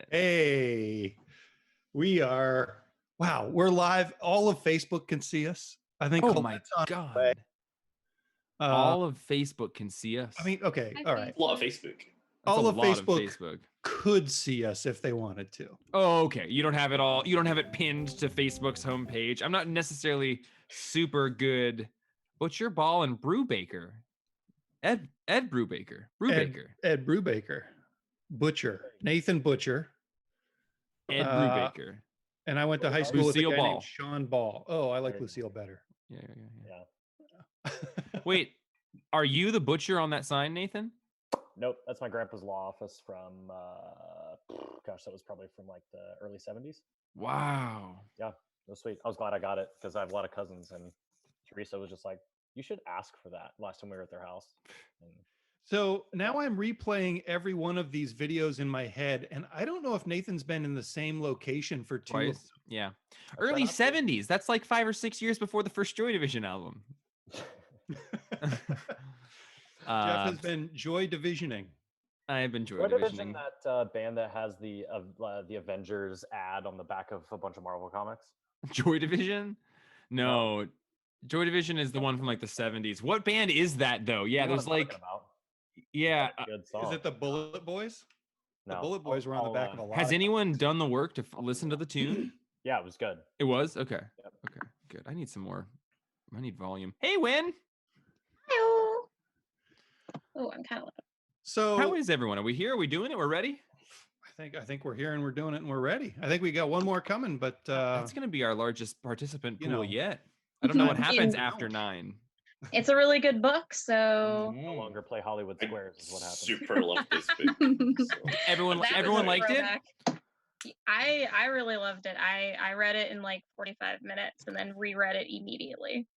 Hey, we are, wow, we're live. All of Facebook can see us. I think Oh my Colette's on her way. God. All of Facebook can see us. I mean, okay, Hi, all right. Facebook. A lot of Facebook. That's all a of lot Facebook, of Facebook. could see us if they wanted to. Oh, okay. You don't have it all. You don't have it pinned to Facebook's homepage. I'm not necessarily super good. Butcher Ball and Brewbaker. Ed Brewbaker. Brewbaker. Ed Brubaker. Butcher. Nathan Butcher. Ed Brewbaker. And I went to high school Lucille with a guy Ball. named Sean Ball. Oh, I like There you Lucille better. Yeah. Wait, are you the butcher on that sign, Nathan? Nope, that's my grandpa's law office from, gosh, that was probably from like the early 70s. Wow. Yeah, it was sweet. I was glad I got it because I have a lot of cousins, and Teresa was just like, you should ask for that last time we were at their house. And So now I'm replaying every one of these videos in my head, and I don't know if Nathan's been in the same location for two. Twice. Yeah. I'll try Early not to. 70s. That's like 5 or 6 years before the first Joy Division album. Jeff has been Joy Divisioning. I have been Joy Joy Division, Divisioning. that band that has the Avengers ad on the back of a bunch of Marvel comics. Joy Division? No. Joy Division is the one from like the 70s. What band is that though? Yeah, You know what there's I'm like, talking about. yeah. Good song. Is it the Bullet Boys? No. The Bullet Boys were on the back of a lot. Has of anyone done the work to listen to the tune? Yeah, it was good. It was? Okay. Yep. Okay, good. I need some more. I need volume. Hey, Win. Hello. Oh, I'm kind of loud. So How is everyone? Are we here? Are we doing it? We're ready? I think we're here and we're doing it and we're ready. I think we got one more coming, but That's going to be our largest participant you pool know, yet. I don't know what I mean- happens after 9. It's a really good book, so No longer play Hollywood I Squares is what happened. super love this book. So. Everyone That was everyone a liked it? throwback. I really loved it. I read it in like 45 minutes and then reread it immediately.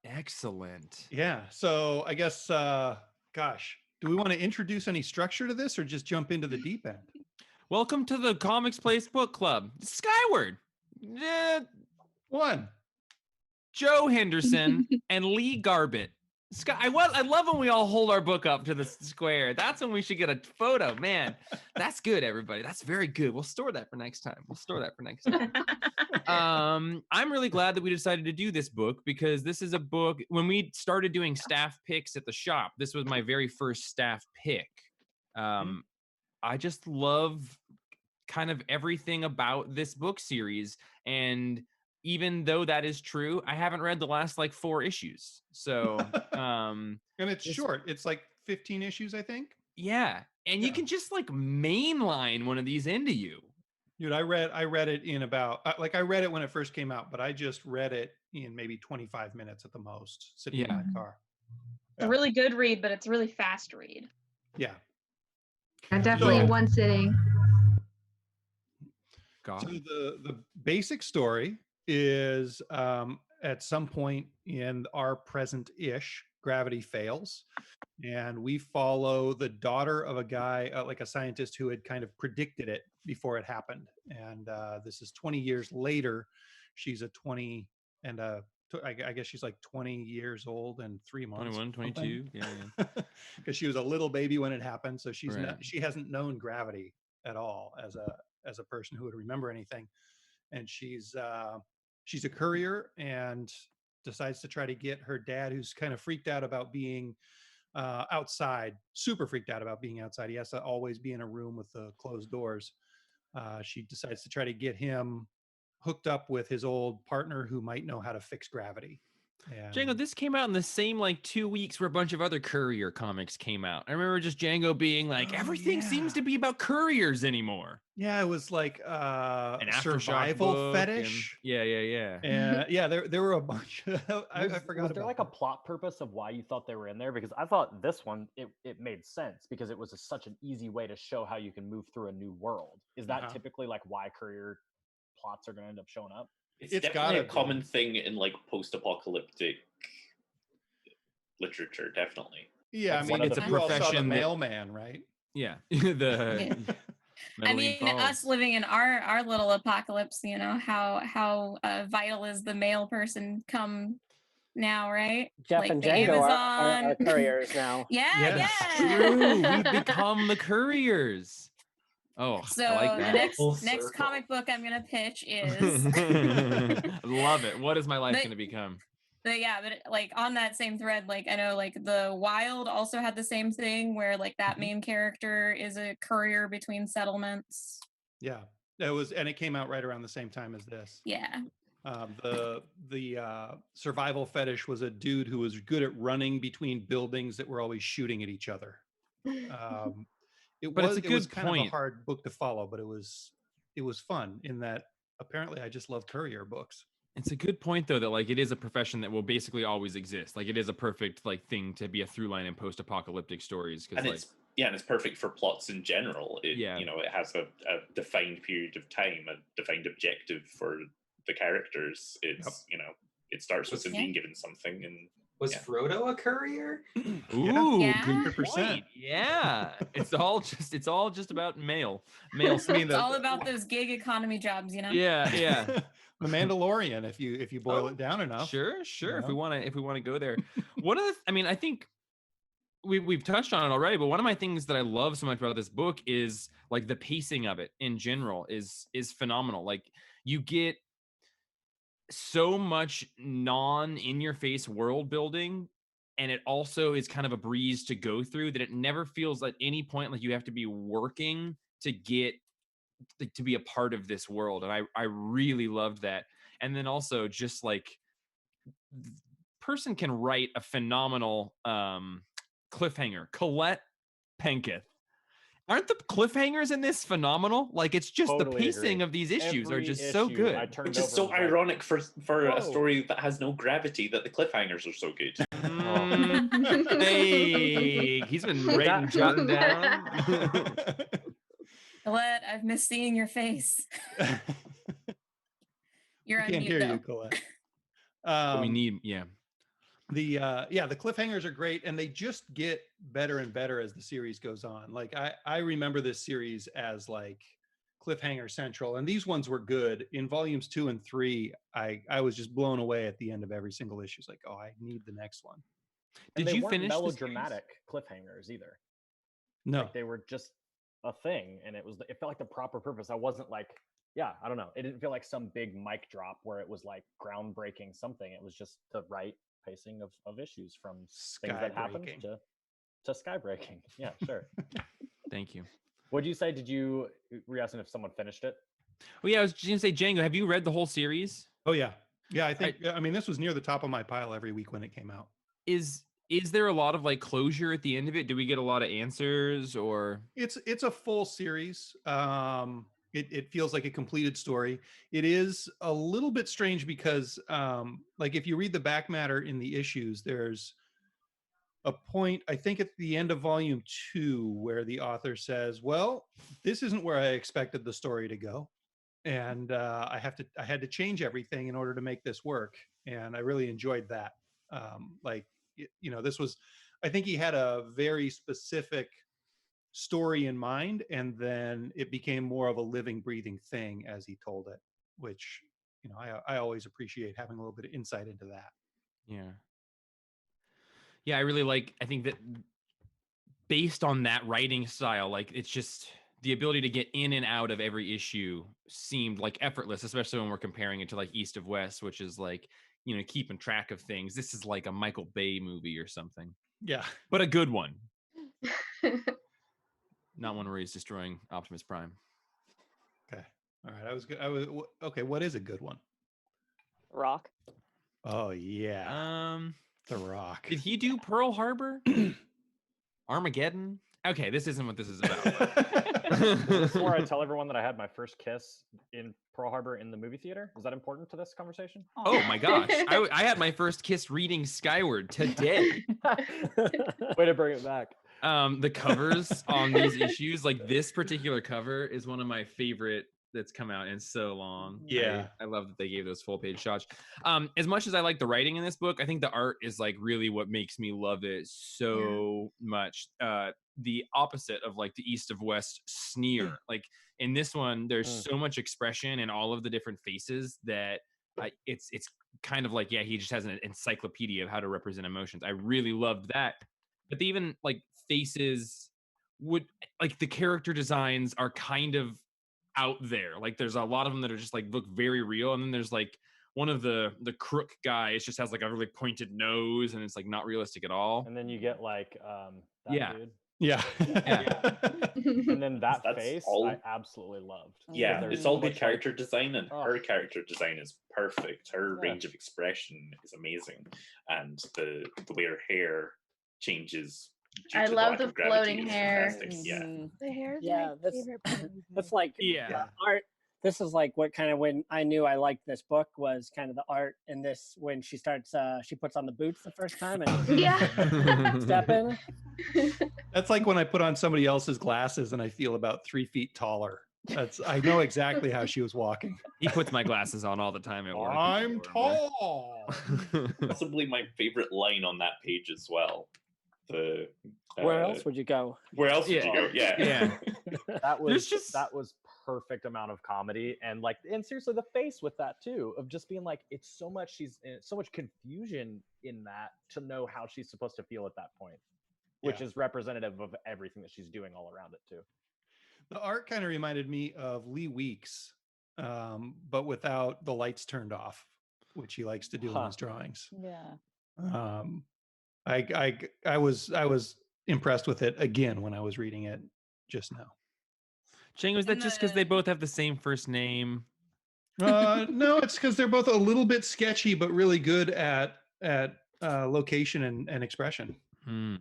Excellent. yeah. So I guess, gosh, do we want to introduce any structure to this or just jump into the deep end? Welcome to the Comics Place Book Club. Skyward. One. Joe Henderson and Lee Garbett. I love when we all hold our book up to the square. That's when we should get a photo. Man, that's good, everybody. That's very good. We'll store that for next time. I'm really glad that we decided to do this book because this is a book. When we started doing staff picks at the shop, this was my very first staff pick. I just love kind of everything about this book series. And even though that is true, I haven't read the last like 4 issues. So, And it's short. It's like 15 issues, I think. yeah. And you Yeah. can just like mainline one of these into you. Dude, I read it in about I read it when it first came out, but I just read it in maybe 25 minutes at the most, sitting in Yeah. my car. It's a really good read, but it's a really fast read. Yeah. Definitely in So- one sitting. God. So the basic story is at some point in our present-ish, gravity fails, and we follow the daughter of a guy, like a scientist who had kind of predicted it before it happened. And this is 20 years later. She's a 20 and I guess she's like 20 years old and 3 months. 21, 22. Yeah. Because she was a little baby when it happened, so she's Right. not, she hasn't known gravity at all as a person who would remember anything. And she's a courier and decides to try to get her dad, who's kind of freaked out about being outside, super freaked out about being outside. He has to always be in a room with the closed doors. She decides to try to get him hooked up with his old partner who might know how to fix gravity. And Django, this came out in the same like 2 weeks where a bunch of other courier comics came out. I remember just Django being like, Oh, everything seems yeah. to be about couriers anymore. yeah, it was like An Aftershock survival book fetish. Yeah. And yeah, there were a bunch. I forgot. Was there about like a that. plot purpose of why you thought they were in there? Because I thought this one, it made sense because it was such an easy way to show how you can move through a new world. Is that Uh-huh. typically like why courier plots are going to end up showing up? It's It's definitely gotta a be. common thing in like post-apocalyptic literature, definitely. Yeah, I That's mean, one of it's the a profession. The profession that- mailman, right? Yeah. The I Medellin mean, Falls. us living in our little apocalypse, you know, how vital is the mail person come now, right? Jeff Like and the Django are Amazon. couriers now. Yeah, Yes. yeah. True. We've become the couriers. Oh, So I like the that. Full next circle. comic book I'm gonna pitch is Love it. What is my life But- going to become? but like on that same thread, like I know like the Wild also had the same thing where like that Mhm. main character is a courier between settlements. Yeah, and it came out right around the same time as this. Yeah. The survival fetish was a dude who was good at running between buildings that were always shooting at each other. Um, But it's a it was good kind of a point. hard book to follow, but it was fun in that apparently I just love courier books. It's a good point though that like it is a profession that will basically always exist. Like it is a perfect like thing to be a through line in post-apocalyptic stories because And like and it's perfect for plots in general. Yeah. It has a defined period of time, a defined objective for the characters. It's it starts with them Yeah. being given something, and Was Yeah. Frodo a courier? ooh, Yeah. good 100%. point. Yeah. It's all just about mail I mean, It's all about those gig economy jobs, you know? Yeah, yeah. the Mandalorian, if you boil it down enough. Sure. If we know? want to go there. One of the I mean, I think we've touched on it already, but one of my things that I love so much about this book is like the pacing of it in general is phenomenal. Like you get so much non in your face world building, and it also is kind of a breeze to go through that it never feels at any point like you have to be working to get to be a part of this world. And I really loved that. And then also just like person can write a phenomenal cliffhanger. Colette Penketh. Aren't the cliffhangers in this phenomenal? Like it's just Totally the pacing agree. of these issues are Every just so issue good. I turned which is over so and was like, ironic for a Whoa. story that has no gravity that the cliffhangers are so good. Mm, hey, he's been writing, that jotting down. Colette, I've missed seeing your face. You're I on can't mute hear though. you, Colette. But we need, yeah. The cliffhangers are great, and they just get better and better as the series goes on. Like I remember this series as like cliffhanger central, and these ones were good. In volumes 2 and 3, I was just blown away at the end of every single issue. It's like, oh, I need the next one. and Did they you weren't finish the series? melodramatic cliffhangers either. No, Like they were just a thing, and it felt like the proper purpose. I wasn't like, yeah, I don't know. It didn't feel like some big mic drop where it was like groundbreaking something. It was just the right pacing of issues from things that happened Skybreaking. to skybreaking. Yeah, sure. Thank you. What'd you say? Were you asking if someone finished it? Well, yeah, I was just gonna say, Django, have you read the whole series? Oh yeah, I think. I mean, this was near the top of my pile every week when it came out. Is there a lot of like closure at the end of it? Do we get a lot of answers or? It's a full series. It feels like a completed story. It is a little bit strange because like if you read the back matter in the issues, there's a point I think at the end of volume 2 where the author says, well, this isn't where I expected the story to go, and I had to change everything in order to make this work, and I really enjoyed that. This was, I think he had a very specific story in mind, and then it became more of a living, breathing thing as he told it, which I always appreciate having a little bit of insight into that. Yeah, I think that based on that writing style, like it's just the ability to get in and out of every issue seemed like effortless, especially when we're comparing it to like East of West, which is like, keeping track of things. This is like a Michael Bay movie or something, Yeah. but a good one. Not one where he's destroying Optimus Prime. Okay. All right. I was good. Okay. What is a good one? Rock. Oh yeah. The Rock. Did he do Pearl Harbor? Armageddon? Okay, this isn't what this is about. Is this where I tell everyone that I had my first kiss in Pearl Harbor in the movie theater? Is that important to this conversation? Oh my gosh. I had my first kiss reading Skyward today. Way to bring it back. The covers on these issues, like this particular cover is one of my favorite that's come out in so long. Yeah. I love that they gave those full page shots. As much as I like the writing in this book, I think the art is like really what makes me love it so much. The opposite of like the East of West sneer. Like in this one, there's so much expression in all of the different faces that it's kind of like, yeah, he just has an encyclopedia of how to represent emotions. I really loved that. But they even like faces would like the character designs are kind of out there. Like there's a lot of them that are just like look very real, and then there's like one of the crook guys just has like a really pointed nose, and it's like not realistic at all. And then you get like that Yeah. dude. Yeah. And then that That's face all- I absolutely loved. Yeah, There's it's so all much, good like- character design, and Oh. her character design is perfect. Her Yeah. range of expression is amazing, and the way her hair changes. due I to love lack the of gravity floating is hair. fantastic. Yeah, Mhm. The hair is Yeah, my that's favorite part of that's it. like Yeah. art. This is like what kind of when I knew I liked this book was kind of the art in this when she starts she puts on the boots the first time and Yeah. step in. That's like when I put on somebody else's glasses and I feel about 3 feet taller. I know exactly how she was walking. He puts my glasses on all the time at work. I'm Remember. tall. possibly my favorite line on that page as well. The Where else would you go? Where else would Yeah. you go? Yeah, Yeah. That was just- that was perfect amount of comedy, and like, and seriously, the face with that too, of just being like, it's so much so much confusion in that to know how she's supposed to feel at that point, which Yeah. is representative of everything that she's doing all around it too. The art kind of reminded me of Lee Weeks, but without the lights turned off, which he likes to do in Huh. his drawings. Yeah. I was impressed with it again when I was reading it just now. Chang, was that And just because they the- both have the same first name? No, it's because they're both a little bit sketchy, but really good at location and expression. Hmm.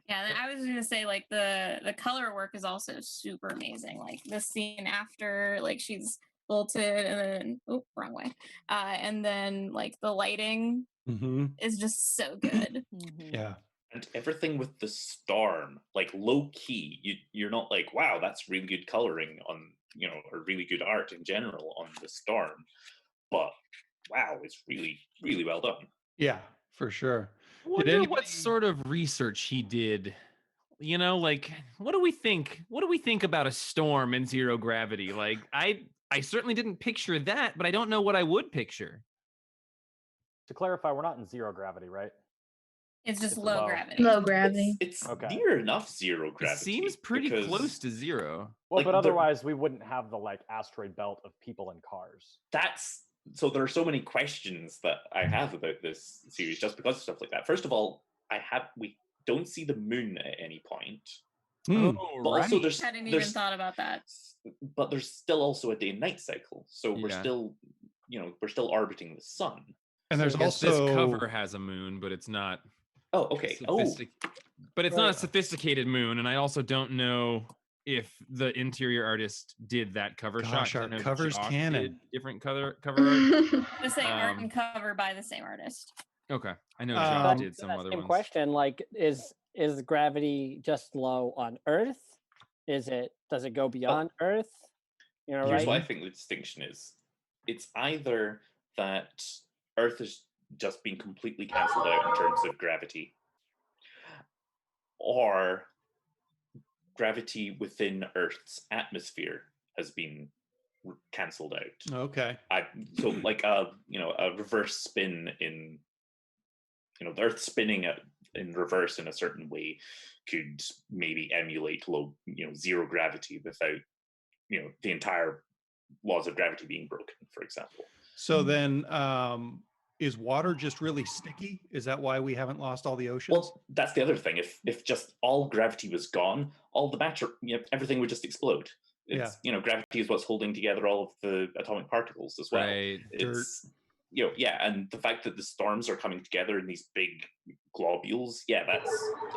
Yeah, I was gonna say like the color work is also super amazing. Like the scene after like she's bolted and then wrong way. And then like the lighting Mm-hmm. is just so good. Mhm. Yeah. and everything with the storm, like low key, you're not like, wow, that's really good coloring on, or really good art in general on the storm, but wow, it's really, really well done. Yeah, for sure. I wonder anybody- what sort of research he did. Like what do we think? What do we think about a storm in zero gravity? Like I certainly didn't picture that, but I don't know what I would picture. To clarify, we're not in zero gravity, right? It's just It's low low. gravity. Low gravity. It's Okay. near enough zero It gravity. seems pretty because, close to zero. Well, Like, but the- otherwise we wouldn't have the like asteroid belt of people and cars. So there are so many questions that I have about this series just because of stuff like that. First of all, we don't see the moon at any point. Hmm. Oh, But also right. there's Hadn't even there's thought about that. but there's still also a day and night cycle. So we're Yeah. still we're still orbiting the sun. And there's I guess also this cover has a moon, but it's not. Oh, okay. Oh, But it's not a Right. sophisticated moon, and I also don't know if the interior artist did that cover Gosh, shot. I our know cover's Jock canon. did different cover art. The same art Um, and cover by the same artist. Okay, I know Um, Jock But did some that other same ones. question, like, is gravity just low on Earth? Does it go beyond Earth? here's Right? what I think the distinction is. It's either that Earth has just been completely cancelled out in terms of gravity, or gravity within Earth's atmosphere has been cancelled out. okay. So like a reverse spin in the Earth spinning in reverse in a certain way could maybe emulate zero gravity without the entire laws of gravity being broken, for example. So then, is water just really sticky? Is that why we haven't lost all the oceans? Well, that's the other thing. If just all gravity was gone, all the matter, everything would just explode. It's gravity is what's holding together all of the atomic particles as well. Right. It's and the fact that the storms are coming together in these big globules,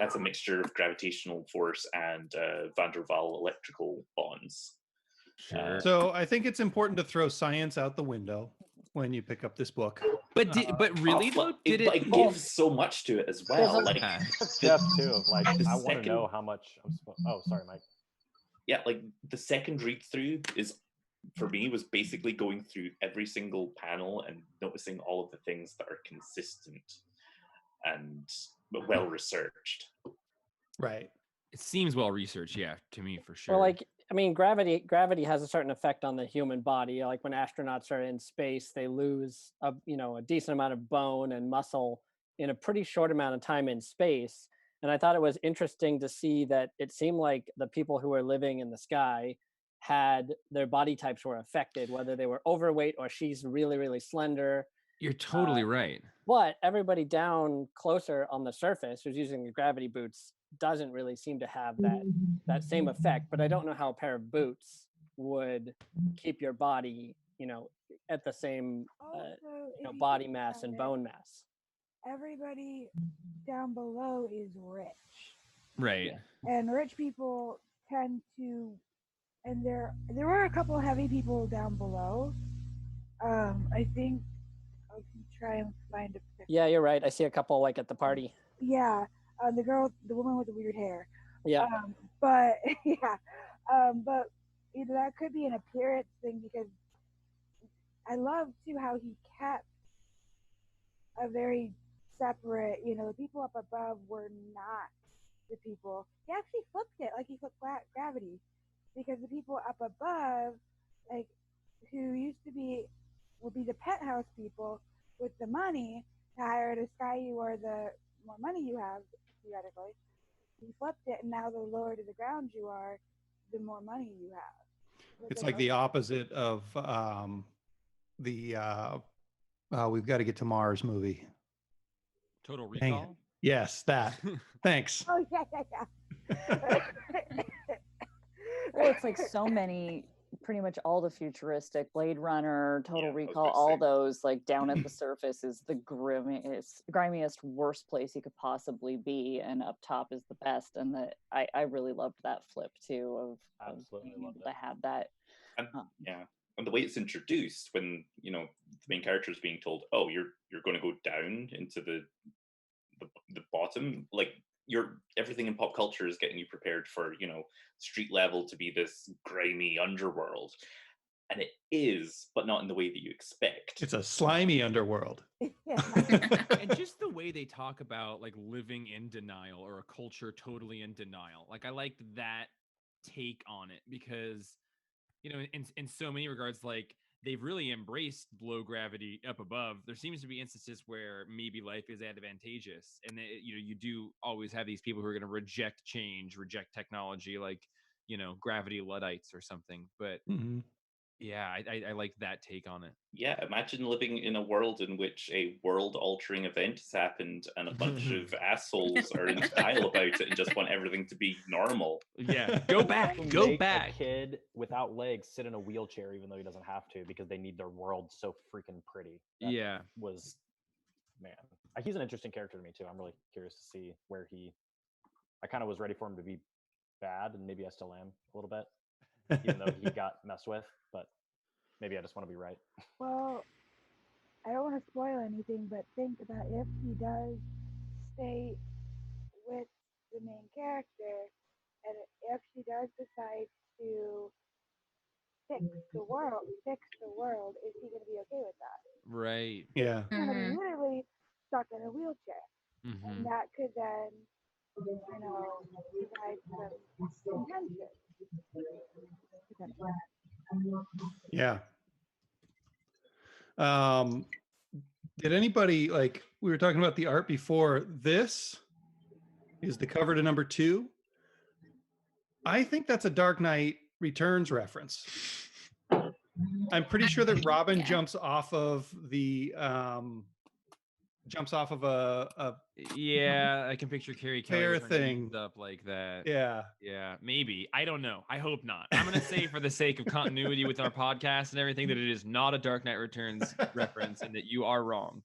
that's a mixture of gravitational force and van der Waal electrical bonds. Sure. So I think it's important to throw science out the window when you pick up this book. But really Well, though, did but it? it gives so much to it as well. Like Yeah. That's depth too of like, the I want to second- know how much I'm supposed. Oh, sorry, Mike. yeah, like the second read through for me was basically going through every single panel and noticing all of the things that are consistent and well researched. Right. It seems well researched, yeah, to me for sure. Well, like, I mean, gravity has a certain effect on the human body. Like when astronauts are in space, they lose a decent amount of bone and muscle in a pretty short amount of time in space. And I thought it was interesting to see that it seemed like the people who were living in the sky had their body types were affected, whether they were overweight or she's really, really slender. You're totally right. But everybody down closer on the surface who's using the gravity boots doesn't really seem to have that same effect. But I don't know how a pair of boots would keep your body, at the same body mass and bone mass. Everybody down below is rich. Right. And rich people tend to, and there were a couple heavy people down below. I think I can try and find a picture. Yeah, you're right. I see a couple like at the party. Yeah, the woman with the weird hair. Yeah. But yeah, but that could be an appearance thing, because I love too how he kept a very separate. The people up above were not the people. He actually flipped it, like he flipped gravity, because the people up above, like who would be the penthouse people with the money. The higher the sky you are, the more money you have, theoretically. He flipped it, and now the lower to the ground you are, the more money you have. It's like the opposite of the We've Got to Get to Mars movie. Total Dang it. Recall? Yes, that. Thanks. Oh, yeah. Well, it's like so many, pretty much all the futuristic, Blade Runner, Total Yeah, Recall, all those, like down at the surface is the grimiest, worst place you could possibly be, and up top is the best. And I really loved that flip too of Absolutely being loved able it. to have that. And, yeah, and the way it's introduced, when the main character is being told, "Oh, you're going to go down into the bottom," like everything in pop culture is getting you prepared for street level to be this grimy underworld, and it is, but not in the way that you expect. It's a slimy underworld. And just the way they talk about like living in denial, or a culture totally in denial. Like I liked that take on it, because in so many regards, like they've really embraced low gravity up above. There seems to be instances where maybe life is advantageous, and you do always have these people who are going to reject change, reject technology, like gravity Luddites or something. But yeah, I like that take on it. Yeah, imagine living in a world in which a world-altering event has happened and a bunch of assholes are in denial about it and just want everything to be normal. Yeah, go back, Make a kid without legs sit in a wheelchair even though he doesn't have to, because they need their world so freaking pretty. That Yeah. was, man. He's an interesting character to me too. I'm really curious to see where I kind of was ready for him to be bad, and maybe I still am a little bit, even though he got messed with, but maybe I just want to be right. Well, I don't want to spoil anything, but think about if he does stay with the main character, and if she does decide to fix the world, is he going to be okay with that? Right. Yeah. He's going to be literally stuck in a wheelchair, and that could then, provide some tension. Yeah. Did anybody, like, we were talking about the art before, this is the cover to number 2. I think that's a Dark Knight Returns reference. I'm pretty sure that Robin jumps off of a Yeah, I can picture Carrie Kelly fair with her thing knees up like that. Yeah, maybe. I don't know. I hope not. I'm gonna say, for the sake of continuity with our podcast and everything, that it is not a Dark Knight Returns reference, and that you are wrong.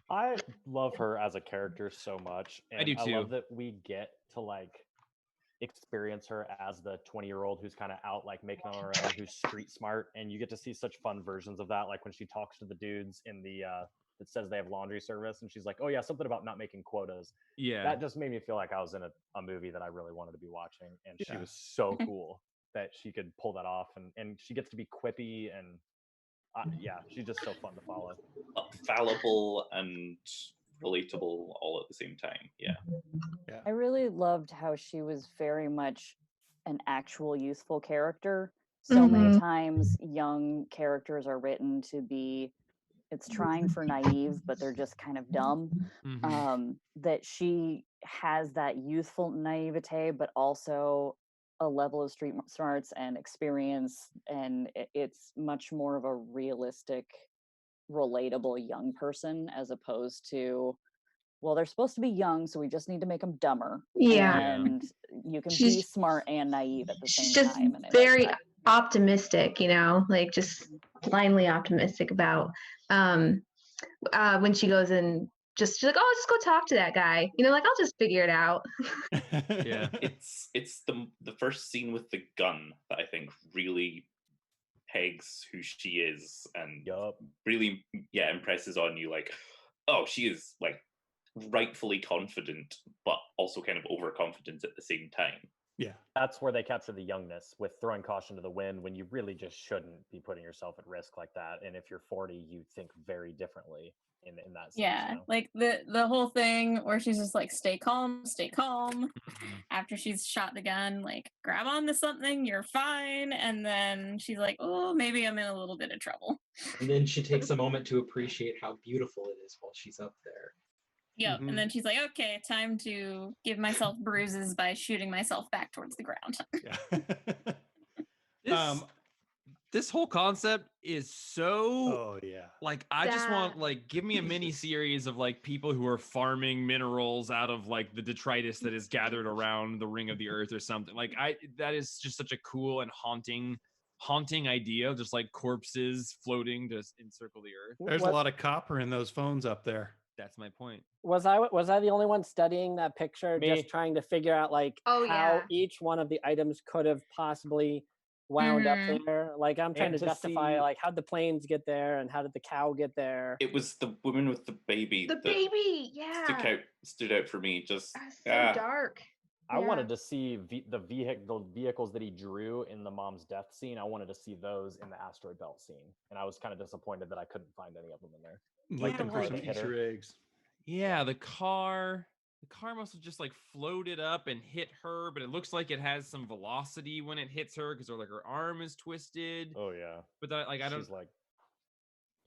I love her as a character so much, and I do too. love that we get to experience her as the 20-year-old who's kind of out making on her own, who's street smart, and you get to see such fun versions of that, like when she talks to the dudes in the that says they have laundry service, and she's like, "Oh yeah, something about not making quotas." Yeah, that just made me feel like I was in a movie that I really wanted to be watching, and she was so cool that she could pull that off, and she gets to be quippy, and yeah, she's just so fun to follow. Fallible and relatable all at the same time. Yeah. I really loved how she was very much an actual youthful character. So many times young characters are written to be it's trying for naive, but they're just kind of dumb. That she has that youthful naivete, but also a level of street smarts and experience, and it's much more of a realistic, relatable young person, as opposed to, well, they're supposed to be young, so we just need to make them dumber. Yeah. And you can be She's- smart and naive at the She's same just time. And I like very that. optimistic, you know, like just blindly optimistic about when she goes and she's like, oh, I'll just go talk to that guy. You know, like I'll just figure it out. Yeah. It's the first scene with the gun that I think really pegs who she is and really impresses on you, like, oh, she is like rightfully confident but also kind of overconfident at the same time. Yeah, that's where they capture the youngness with throwing caution to the wind when you really just shouldn't be putting yourself at risk like that. And if you're 40, you think very differently in that sense. Yeah, You know? like the whole thing where she's just like, stay calm after she's shot the gun, like grab onto something, you're fine. And then she's like, oh, maybe I'm in a little bit of trouble. And then she takes a moment to appreciate how beautiful it is while she's up there. Yep. And then she's like, okay, time to give myself bruises by shooting myself back towards the ground. This whole concept is so like, I just want, like, give me a mini series of like people who are farming minerals out of like the detritus that is gathered around the ring of the earth or something. Like, that is just such a cool and haunting idea, just like corpses floating to encircle the earth. There's a lot of copper in those phones up there. That's my point. Was I the only one studying that picture, just trying to figure out like how each one of the items could have possibly wound up there? Like, I'm trying to justify like, how'd the planes get there and how did the cow get there? It was the woman with the baby. The baby, yeah. Stood out for me. Just so dark. I wanted to see the vehicles that he drew in the mom's death scene. I wanted to see those in the asteroid belt scene, and I was kind of disappointed that I couldn't find any of them in there. Like the car that hit her. Eggs. Yeah, the car must have just like floated up and hit her, but it looks like it has some velocity when it hits her because like her arm is twisted. Oh yeah, but that, like, she's like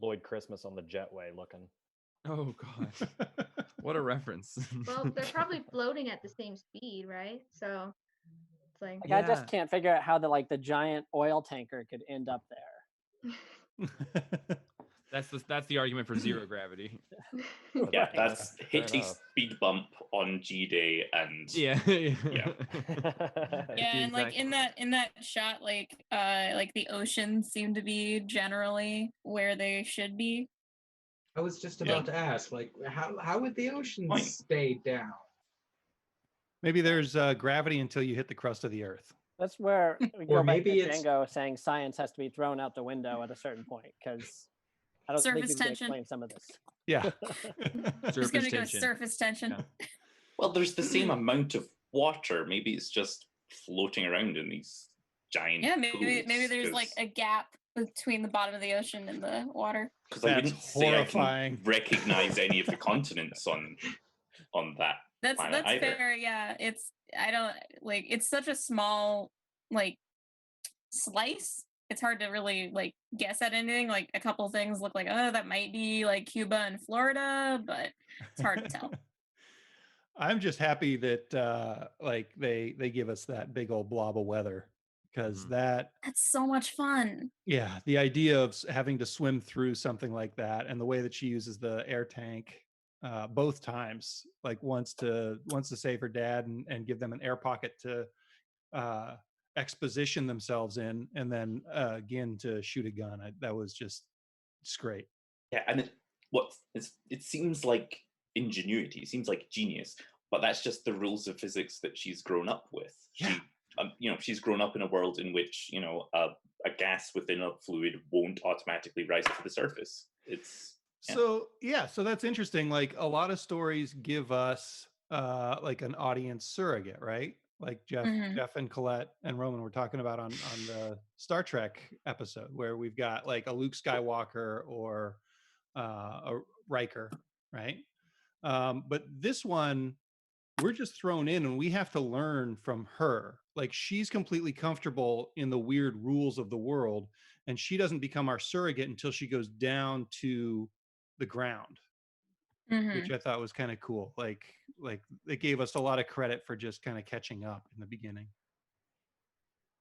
Lloyd Christmas on the jetway looking. Oh god, what a reference. Well, they're probably floating at the same speed, right? So it's like, I just can't figure out how the giant oil tanker could end up there. That's the argument for zero gravity. Yeah, that's hit a speed bump on G-Day and yeah. And like in that shot, like the oceans seem to be generally where they should be. I was just about to ask, like, how would the ocean stay down? Maybe there's gravity until you hit the crust of the earth. That's where we go Or back maybe to Django saying science has to be thrown out the window at a certain point, because I don't think you can explain some of this. Yeah. Just gonna go surface tension. Yeah. Well, there's the same amount of water. Maybe it's just floating around in these giant maybe there's like a gap between the bottom of the ocean and the water. Because I wouldn't say I can recognize any of the continents on that. That's either. fair. Yeah, it's such a small like slice. It's hard to really like guess at anything. Like a couple things look like, oh, that might be like Cuba and Florida, but it's hard to tell. I'm just happy that like they give us that big old blob of weather, because that's so much fun. Yeah, the idea of having to swim through something like that, and the way that she uses the air tank both times, like once to save her dad and give them an air pocket to exposition themselves in, and then again to shoot a gun. That was just, it's great. Yeah, and it seems like ingenuity. It seems like genius, but that's just the rules of physics that she's grown up with. She, she's grown up in a world in which a gas within a fluid won't automatically rise to the surface. So that's interesting. Like a lot of stories give us like an audience surrogate, right? Like Jeff and Colette and Roman were talking about on the Star Trek episode, where we've got like a Luke Skywalker or a Riker, right? But this one, we're just thrown in and we have to learn from her. Like she's completely comfortable in the weird rules of the world, and she doesn't become our surrogate until she goes down to the ground, which I thought was kind of cool. Like they gave us a lot of credit for just kind of catching up in the beginning.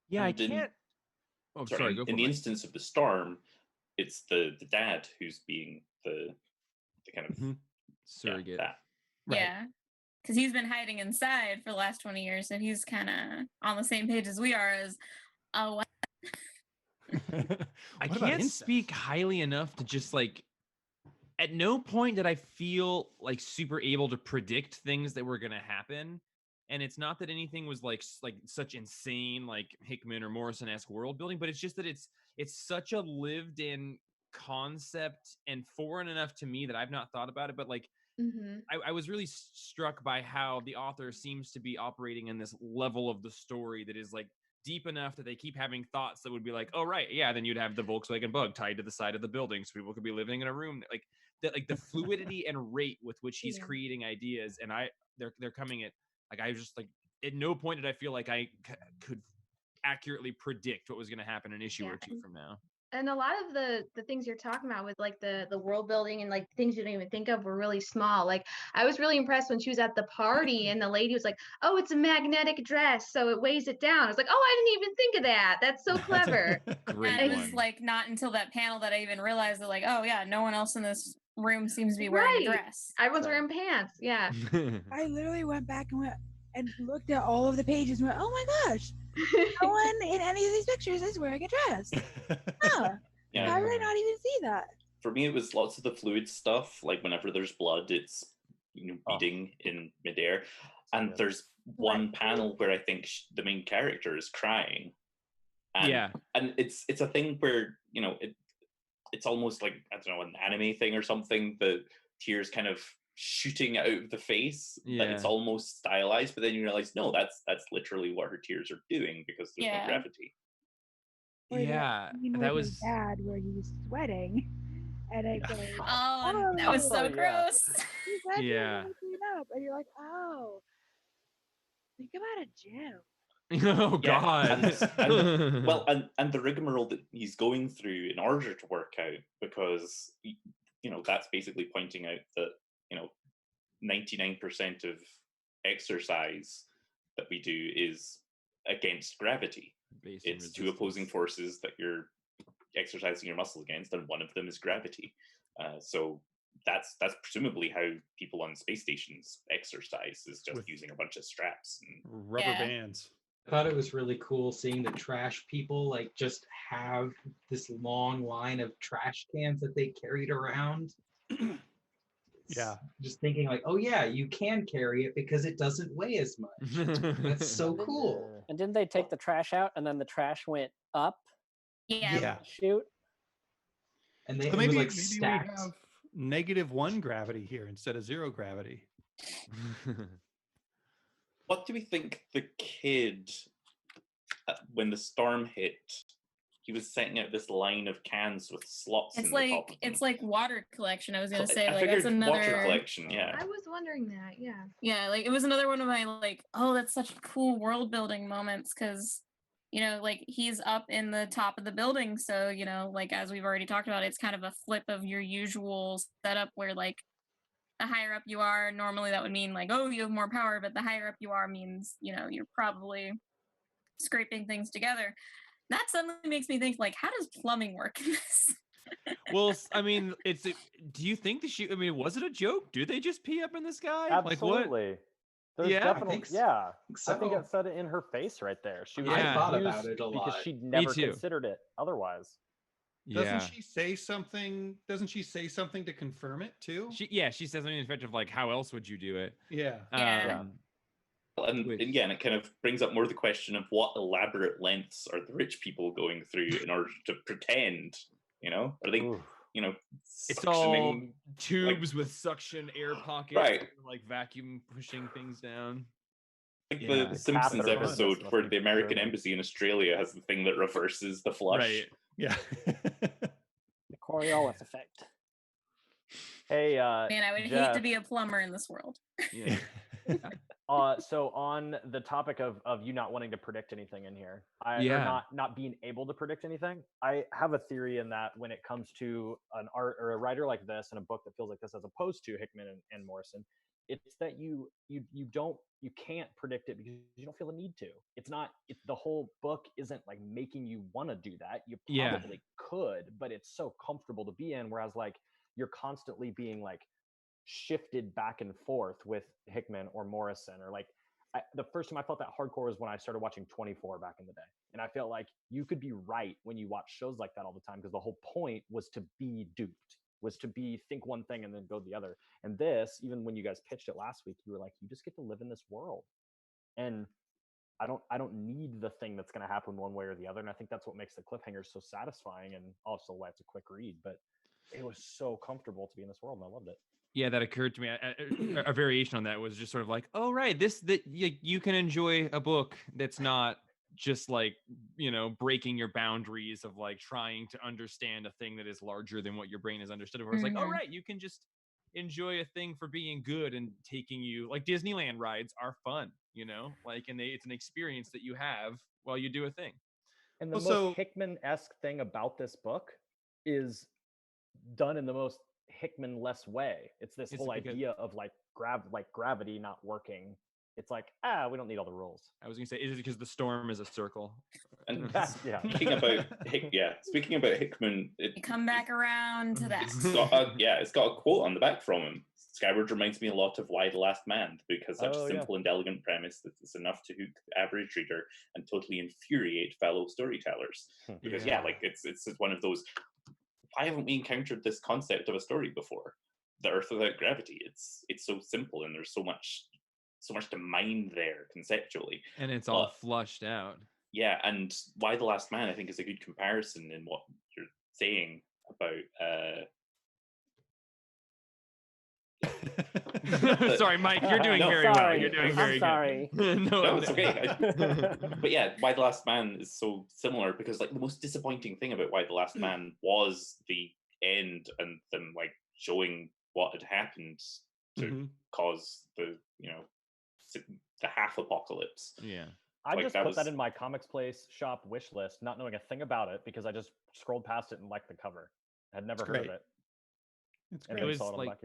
Yeah, I And in- can't. Oh, sorry, sorry. Go in for the it. instance of the storm, it's the dad who's being the kind of surrogate. that. Yeah. Because he's been hiding inside for the last 20 years, so he's kind of on the same page as we are as, oh, what? I What about can't incest? speak highly enough to just like, at no point did I feel like super able to predict things that were going to happen. And it's not that anything was like such insane, like Hickman or Morrison-esque world building, but it's just that it's such a lived in concept and foreign enough to me that I've not thought about it. But like, I was really struck by how the author seems to be operating in this level of the story that is like deep enough that they keep having thoughts that would be like, oh, right, yeah, then you'd have the Volkswagen Bug tied to the side of the building so people could be living in a room. Like the fluidity and rate with which he's creating ideas, and they're coming at, like, I was just like, at no point did I feel like I could accurately predict what was going to happen an issue or two from now. And a lot of the things you're talking about with like the world building and like things you don't even think of were really small. Like I was really impressed when she was at the party and the lady was like, "Oh, it's a magnetic dress, so it weighs it down." I was like, "Oh, I didn't even think of that. That's so clever." Great And it one. was like not until that panel that I even realized that, like, oh yeah, no one else in this room seems to be wearing a dress. Everyone's wearing pants. Yeah. I literally went back and looked at all of the pages and went, "Oh my gosh, no one in any of these pictures is wearing a dress." Huh. Yeah. How did I not even see that? For me, it was lots of the fluid stuff. Like whenever there's blood, it's beating in midair. And there's one panel where I think the main character is crying. And, and it's a thing where it's almost like, I don't know, an anime thing or something. The tears kind of shooting out of the face. That it's almost stylized, but then you realize no, that's literally what her tears are doing because there's no gravity. That was bad where he was sweating and it goes, oh, that was so gross. Yeah. Up, and you're like, oh, think about a gym. Oh God. And the rigmarole that he's going through in order to work out, because that's basically pointing out that 99% of exercise that we do is against gravity. It's two opposing forces that you're exercising your muscle against, and one of them is gravity. So that's presumably how people on space stations exercise, is just using a bunch of straps and rubber bands. I thought it was really cool seeing the trash people like just have this long line of trash cans that they carried around. Just thinking like, oh yeah, you can carry it because it doesn't weigh as much. That's so cool. And didn't they take the trash out and then the trash went up? Yeah. Shoot. And they So maybe, like maybe stacked. we have -1 gravity here instead of 0 gravity. What do we think the kid, when the storm hit, he was setting out this line of cans with slots in the top of them. It's like water collection. I was gonna say, I like, that's figured another water collection. Yeah. I was wondering that. Yeah. Yeah, like it was another one of my like, oh, that's such cool world building moments, because like he's up in the top of the building, so like as we've already talked about, it's kind of a flip of your usual setup where like the higher up you are, normally that would mean like, oh, you have more power, but the higher up you are means you're probably scraping things together. That suddenly makes me think, like, how does plumbing work in this? Well, I mean, do you think was it a joke? Do they just pee up in the sky? Absolutely. Like, There's definitely, I think so. it said it in her face right there. She was I thought confused about it a lot because she'd never considered it otherwise. Doesn't she say something? Doesn't she say something to confirm it too? She says something in the effect of like, how else would you do it? Yeah. And again, it kind of brings up more the question of what elaborate lengths are the rich people going through in order to pretend, are they, it's all suctioning, tubes with suction air pockets, right? Like vacuum pushing things down. Like the Simpsons episode where the American embassy in Australia has the thing that reverses the flush. Right. Yeah. The Coriolis effect. Hey, man, I would hate to be a plumber in this world. Yeah. So on the topic of you not wanting to predict anything in here, or Yeah. not being able to predict anything, I have a theory in that when it comes to an art or a writer like this and a book that feels like this, as opposed to Hickman and Morrison, it's that you can't predict it because you don't feel the need to. It's not. The whole book isn't like making you want to do that. You Yeah. probably could, but it's so comfortable to be in. Whereas like you're constantly being like shifted back and forth with Hickman or Morrison, or like the first time I felt that hardcore was when I started watching 24 back in the day. And I felt like you could be right when you watch shows like that all the time, because the whole point was to be duped, was to be think one thing and then go the other. And this, even when you guys pitched it last week, you were like, you just get to live in this world. And I don't need the thing that's going to happen one way or the other. And I think that's what makes the cliffhanger so satisfying, and also why it's a quick read. But it was so comfortable to be in this world, and I loved it. Yeah, that occurred to me. A variation on that was just sort of like, oh, right, that you can enjoy a book that's not just like, breaking your boundaries of like trying to understand a thing that is larger than what your brain has understood. It was like, oh, right, you can just enjoy a thing for being good and taking you, like Disneyland rides are fun, like, and it's an experience that you have while you do a thing. And the most Hickman-esque thing about this book is done in the most Hickman-less way. It's this whole idea of like gravity not working. It's like, we don't need all the rules. I was gonna say, is it because the storm is a circle? And speaking about Hickman, come back around to that. It's got a quote on the back from him. Skyward reminds me a lot of Why the Last Man, because such a simple and elegant premise that it's enough to hook the average reader and totally infuriate fellow storytellers. Because it's one of those. Why haven't we encountered this concept of a story before? The Earth without gravity. It's so simple, and there's so much to mine there conceptually. And it's all flushed out. Yeah, and Why the Last Man, I think, is a good comparison in what you're saying about. Sorry, Mike, you're doing very well. You're doing very good. No, it's okay. But yeah, Why the Last Man is so similar, because like the most disappointing thing about Why the Last Man was the end and them like showing what had happened to cause the half apocalypse. Yeah. I just put that in my comics place shop wish list, not knowing a thing about it, because I just scrolled past it and liked the cover. I had never heard of it. It was like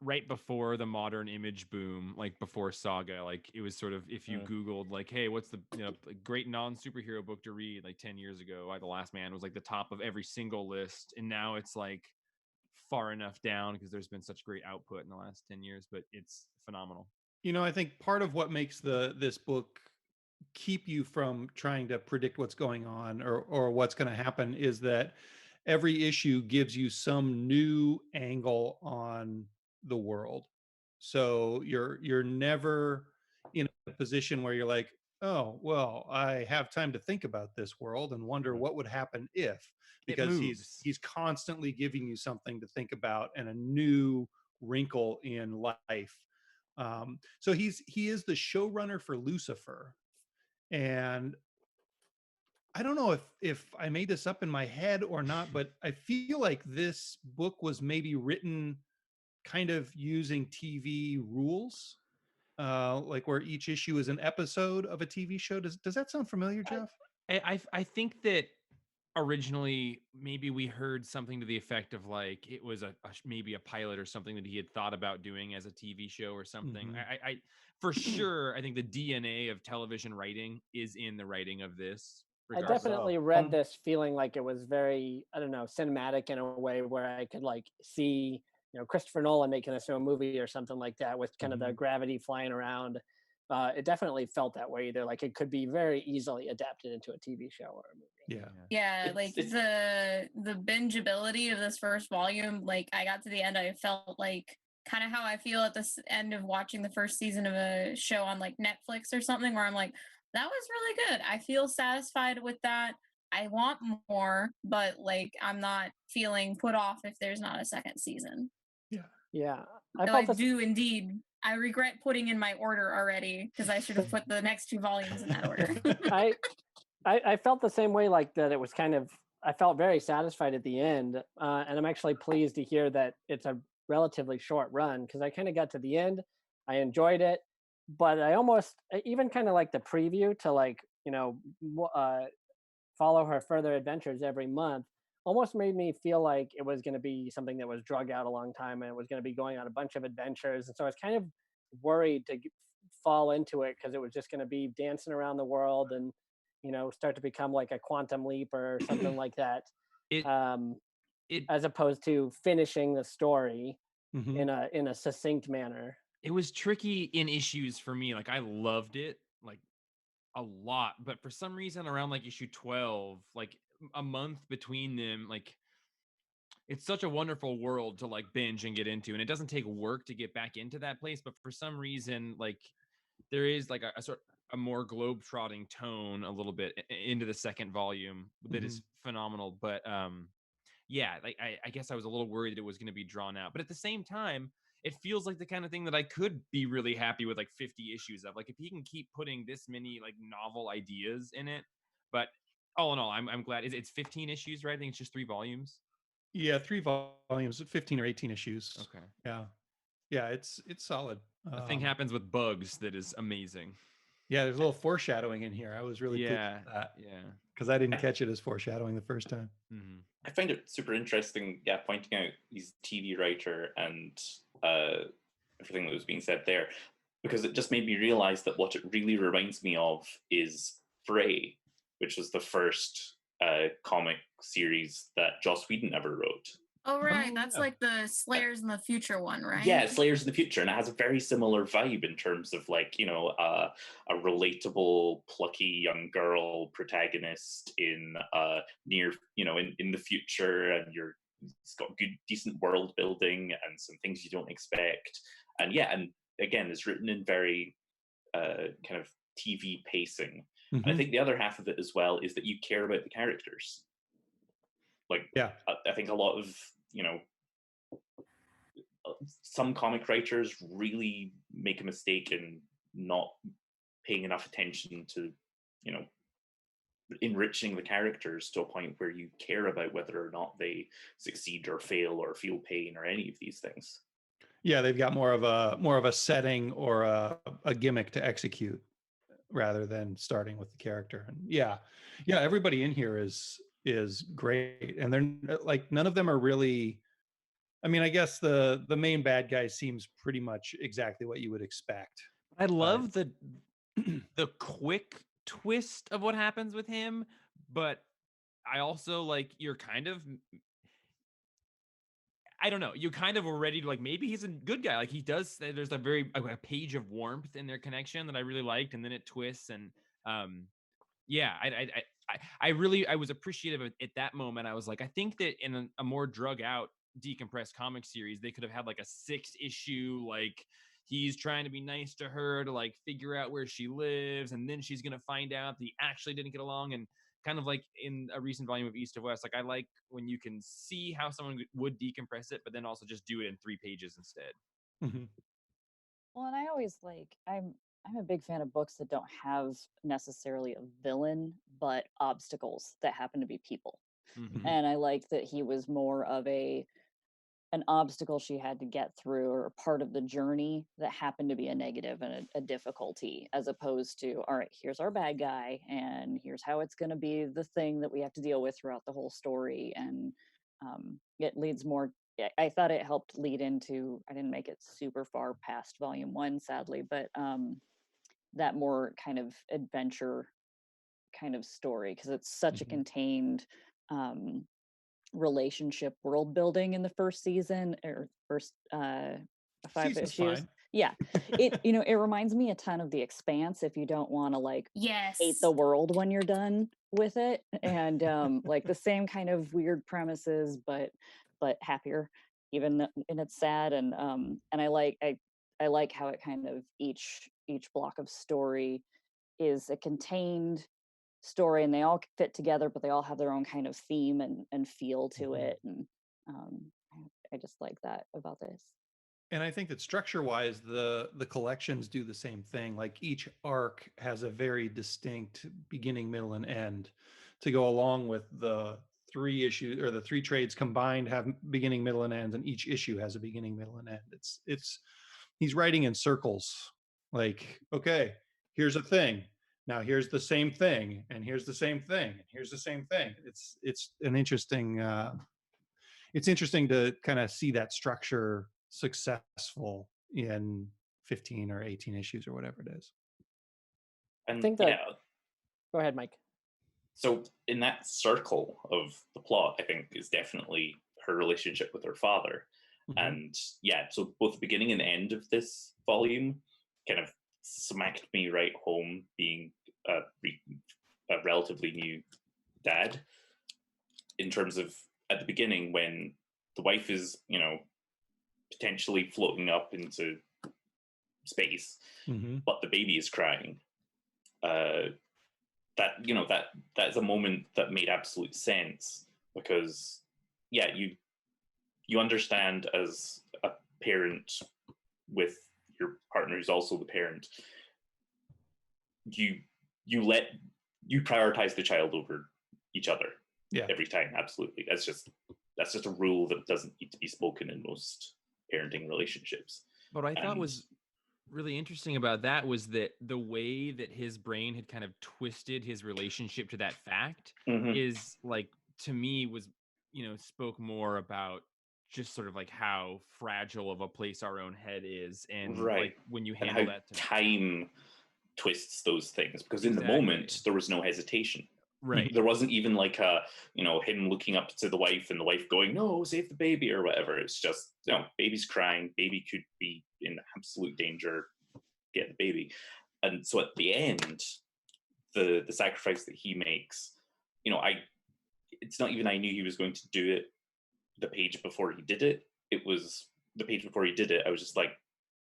right before the modern image boom, like before Saga. Like it was sort of, if you Googled like, hey, what's the great non-superhero book to read, like 10 years ago, Why the Last Man was like the top of every single list. And now it's like far enough down because there's been such great output in the last 10 years, but it's phenomenal. I think part of what makes this book keep you from trying to predict what's going on or what's going to happen is that every issue gives you some new angle on the world. So you're never in a position where you're like, oh, well, I have time to think about this world and wonder what would happen if, because he's constantly giving you something to think about and a new wrinkle in life. So he is the showrunner for Lucifer. And I don't know if I made this up in my head or not, but I feel like this book was maybe written kind of using TV rules, like where each issue is an episode of a TV show. Does that sound familiar, Jeff? I think that originally maybe we heard something to the effect of like it was maybe a pilot or something that he had thought about doing as a TV show or something. I for sure, I think the DNA of television writing is in the writing of this. I definitely read this feeling like it was very, I don't know, cinematic in a way where I could like see, Christopher Nolan making this into a movie or something like that with kind of the gravity flying around. It definitely felt that way either. Like it could be very easily adapted into a TV show or a movie. Yeah, like the bingeability of this first volume, like I got to the end, I felt like kind of how I feel at the end of watching the first season of a show on like Netflix or something, where I'm like, that was really good. I feel satisfied with that. I want more, but like I'm not feeling put off if there's not a second season. Yeah. I do indeed. I regret putting in my order already because I should have put the next 2 volumes in that order. I felt the same way, like that it was kind of, I felt very satisfied at the end. And I'm actually pleased to hear that it's a relatively short run, because I kind of got to the end. I enjoyed it. but I almost even kind of like the preview to like follow her further adventures every month almost made me feel like it was going to be something that was drug out a long time and it was going to be going on a bunch of adventures. And so I was kind of worried to fall into it because it was just going to be dancing around the world and, start to become like a quantum leap or something like that. It As opposed to finishing the story Mhm. in a succinct manner. It was tricky in issues for me. Like I loved it like a lot, but for some reason around like issue 12, like a month between them, like it's such a wonderful world to like binge and get into, and it doesn't take work to get back into that place, but for some reason like there is like a sort a more globe-trotting tone a little bit into the second volume that is phenomenal. But yeah, like I guess I was a little worried that it was going to be drawn out, but at the same time it feels like the kind of thing that I could be really happy with like 50 issues of. Like if he can keep putting this many like novel ideas in it. But all in all, I'm glad it's 15 issues, right? I think it's just 3 volumes. Yeah, 3 volumes, 15 or 18 issues. Okay. Yeah, it's solid. A thing happens with bugs that is amazing. Yeah, there's a little foreshadowing in here. I was really pleased with that. Yeah. Because I didn't catch it as foreshadowing the first time. I find it super interesting, pointing out he's TV writer and everything that was being said there, because it just made me realize that what it really reminds me of is Fray, which was the first comic series that Joss Whedon ever wrote. Oh, right. That's like the Slayers in the Future one, right? Yeah, Slayers in the Future, and it has a very similar vibe in terms of like, a relatable, plucky young girl protagonist in near, in the future, and it's got good, decent world building and some things you don't expect, and and again, it's written in very kind of TV pacing. And I think the other half of it as well is that you care about the characters. Like, I think a lot of some comic writers really make a mistake in not paying enough attention to, enriching the characters to a point where you care about whether or not they succeed or fail or feel pain or any of these things. Yeah, they've got more of a setting or a gimmick to execute rather than starting with the character. And yeah, everybody in here is great, and they're like none of them are really. I mean, I guess the main bad guy seems pretty much exactly what you would expect. I love the quick twist of what happens with him, but I also like you're kind of I don't know. You kind of were ready to like maybe he's a good guy. Like he does. There's a page of warmth in their connection that I really liked, and then it twists and yeah. I really was appreciative of it at that moment. I was like, I think that in a more drug out, decompressed comic series, they could have had like a 6-issue like he's trying to be nice to her to like figure out where she lives, and then she's gonna find out that he actually didn't get along, and kind of like in a recent volume of East of West, like I like when you can see how someone would decompress it, but then also just do it in 3 pages instead. Well, and I always I'm a big fan of books that don't have necessarily a villain, but obstacles that happen to be people. And I like that he was more of an obstacle she had to get through, or part of the journey that happened to be a negative and a difficulty, as opposed to, all right, here's our bad guy and here's how it's going to be the thing that we have to deal with throughout the whole story. And it leads more. I thought it helped lead into, I didn't make it super far past volume 1, sadly, but that more kind of adventure kind of story, because it's such a contained relationship world building in the first season or first 5 Season's issues. fine. Yeah, it it reminds me a ton of The Expanse if you don't want to like Yes. hate the world when you're done with it, and like the same kind of weird premises, but happier, even and it's sad, and I like how it kind of each block of story is a contained story, and they all fit together, but they all have their own kind of theme and feel to it, and I just like that about this. And I think that structure-wise, the collections do the same thing. Like each arc has a very distinct beginning, middle, and end to go along with the 3 issues, or the 3 trades combined have beginning, middle, and ends, and each issue has a beginning, middle, and end. It's he's writing in circles, Like, okay, here's a thing. Now here's the same thing, and here's the same thing, and here's the same thing. It's an interesting. It's interesting to kind of see that structure successful in 15 or 18 issues or whatever it is. And think that- yeah, Go ahead, Mike. so in that circle of the plot, I think is definitely her relationship with her father. And yeah, so both the beginning and the end of this volume kind of smacked me right home, being a relatively new dad, in terms of at the beginning when the wife is, potentially floating up into space, but the baby is crying. That's a moment that made absolute sense, because yeah, you understand as a parent with your partner who's also the parent, you prioritize the child over each other every time. Absolutely. That's just a rule that doesn't need to be spoken in most parenting relationships. What I thought was really interesting about that was that the way that his brain had kind of twisted his relationship to that fact is, like, to me was, spoke more about just sort of like how fragile of a place our own head is, and like when you handle and how that time twists those things, because in the moment there was no hesitation. Right. There wasn't even like him looking up to the wife and the wife going, "No, save the baby," or whatever. It's just, baby's crying, baby could be in absolute danger, get the baby. And so at the end, the sacrifice that he makes, it's not even I knew he was going to do it the page before he did it. It was the page before he did it. I was just like,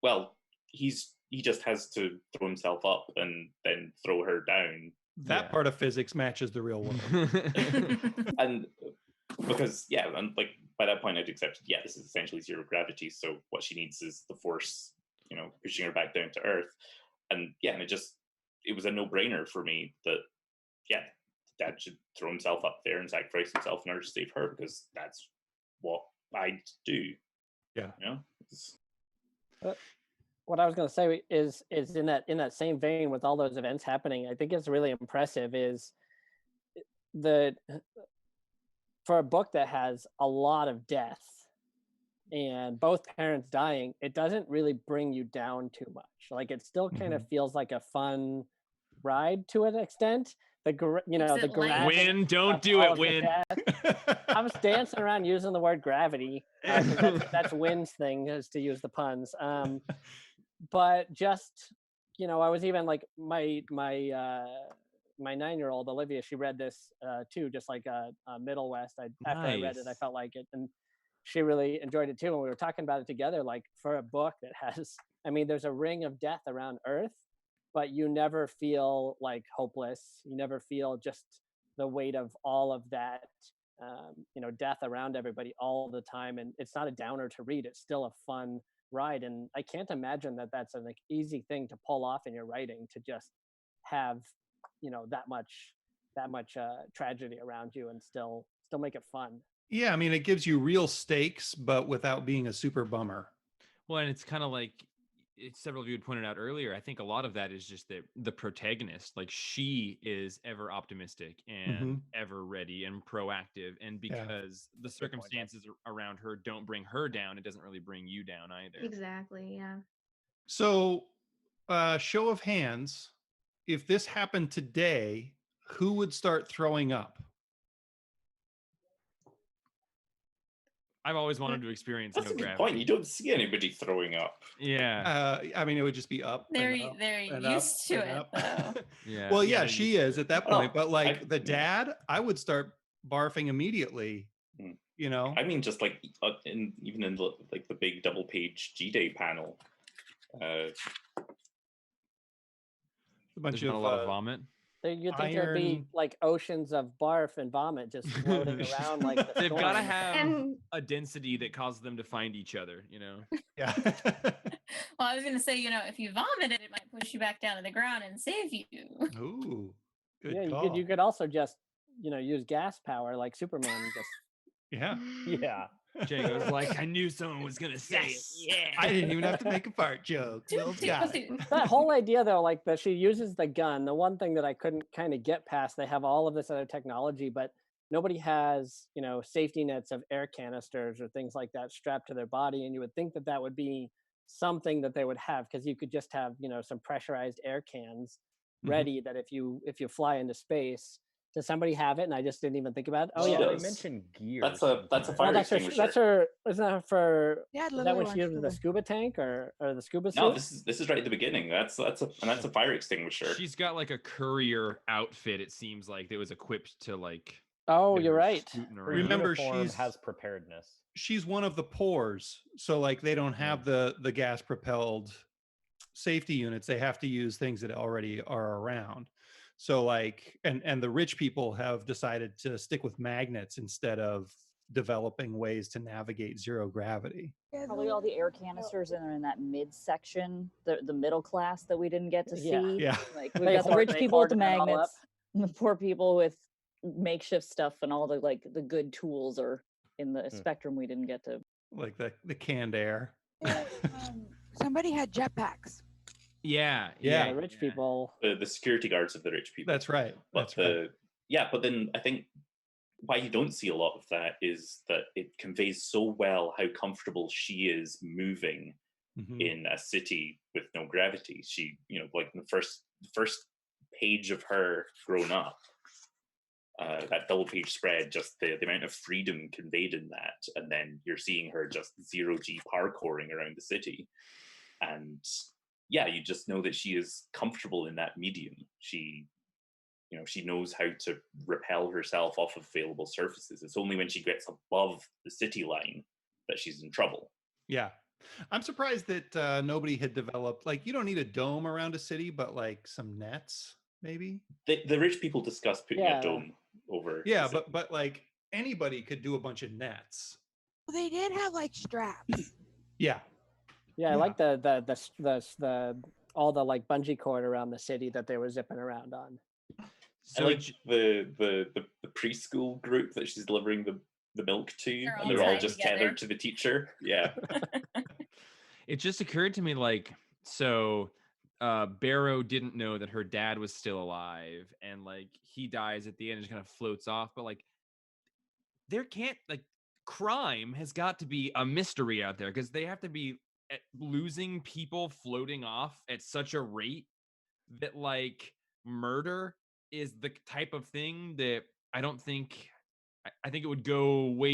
well, he just has to throw himself up and then throw her down. That part of physics matches the real world. And because and like by that point I'd accepted, this is essentially zero gravity, so what she needs is the force, pushing her back down to earth. And and it was a no-brainer for me that dad should throw himself up there and sacrifice himself in order to save her, because that's what I'd do. What I was going to say is in that same vein, with all those events happening, I think it's really impressive is for a book that has a lot of death and both parents dying, it doesn't really bring you down too much. Like, it still kind of feels like a fun ride to an extent. The gravity. Win, don't do it, Win. I was dancing around using the word gravity. That's Win's thing, is to use the puns. But just, I was even like my 9-year-old Olivia, she read this too, just like Middle West. After I read it, I felt like it, and she really enjoyed it too. And we were talking about it together, like, for a book that has, there's a ring of death around Earth, but you never feel like hopeless. You never feel just the weight of all of that, death around everybody all the time. And it's not a downer to read. It's still a fun ride. And I can't imagine that that's an easy thing to pull off in your writing, to just have, that much tragedy around you and still make it fun. Yeah, it gives you real stakes, but without being a super bummer. Well, and it's kind of like several of you had pointed out earlier. I think a lot of that is just that the protagonist, like, she is ever optimistic and ever ready and proactive, and because the circumstances around her don't bring her down, it doesn't really bring you down either. Exactly. Yeah. So, show of hands, if this happened today, who would start throwing up? I've always wanted to experience That's a good gravity. point. You don't see anybody throwing up. Yeah. It would just be up. They're and used to it, though. Yeah. Well, yeah, she is at that point, but like the yeah. dad, I would start barfing immediately. I mean, just like even in the big double page G-Day panel, a bunch There's of not a lot of vomit. You'd think there'd be like oceans of barf and vomit just floating around like the They've got to storm. have a density that causes them to find each other, Yeah. Well, I was going to say, if you vomited, it might push you back down to the ground and save you. Ooh, good Yeah, call. you could also just, use gas power like Superman. Just Yeah. Yeah. Jago's like, I knew someone was gonna say it. Yeah. I didn't even have to make a fart joke. Will's got it. That whole idea though, like that she uses the gun, the one thing that I couldn't kind of get past, they have all of this other technology, but nobody has, you know, safety nets of air canisters or things like that strapped to their body. And you would think that that would be something that they would have, because you could just have, you know, some pressurized air cans ready that if you fly into space. Does somebody have it? And I just didn't even think about it. Oh She yeah, does. They mentioned gear. That's a sometimes. fire that's extinguisher. that's her. Isn't that for? Yeah, Is Lily that when wants she uses the to- scuba tank or the scuba suit? No, this is right at the beginning. That's a fire extinguisher. She's got like a courier outfit, it seems like, that was equipped to like Oh, get you're her right. scooting Her around. Remember, uniform she's- has preparedness. She's one of the pores, so like they don't have the gas propelled safety units. They have to use things that already are around. So like, and the rich people have decided to stick with magnets instead of developing ways to navigate zero gravity. Yeah, Probably all the air canisters are in that midsection, the middle class that we didn't get to Yeah. see. Yeah. Like we've They got the hoard- rich they people with the hoarded it all up. magnets, and the poor people with makeshift stuff, and all the like the good tools are in the spectrum we didn't get to. Like the canned air. Somebody had jetpacks. Yeah, Yeah. The rich people. The security guards of the rich people. That's right. But That's right. but then I think why you don't see a lot of that is that it conveys so well how comfortable she is moving Mhm. in a city with no gravity. She, you know, like in the first page of her grown up, that double page spread, just the amount of freedom conveyed in that, and then you're seeing her just zero G parkouring around the city, and yeah, you just know that she is comfortable in that medium. She, you know, she knows how to repel herself off of available surfaces. It's only when she gets above the city line that she's in trouble. Yeah. I'm surprised that nobody had developed, like, you don't need a dome around a city, but like some nets, maybe. The rich people discuss putting Yeah. a dome over. Yeah, the city. but like anybody could do a bunch of nets. Well, they did have like straps. Yeah. Yeah, I like the all the like bungee cord around the city that they were zipping around on. So I like the preschool group that she's delivering the milk to, They're and all they're all tied just together. tethered to the teacher. Yeah. it just occurred to me, like, so Barrow didn't know that her dad was still alive, and like he dies at the end and just kind of floats off. But like, there can't, like, crime has got to be a mystery out there, because they have to be losing people floating off at such a rate that like murder is the type of thing that I don't think. I think it would go a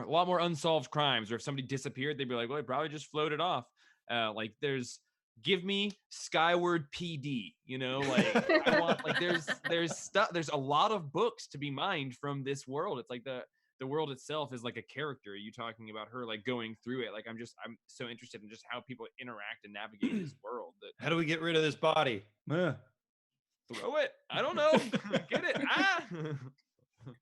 lot more unsolved crimes, or if somebody disappeared, they'd be like, well, they probably just floated off. Like give me Skyward PD, you know, like I want, like, there's a lot of books to be mined from this world. It's like the world itself is like a character. You talking about her like going through it. Like I'm so interested in just how people interact and navigate this world. That How do we get rid of this body? throw it. I don't know. Get it. Ah.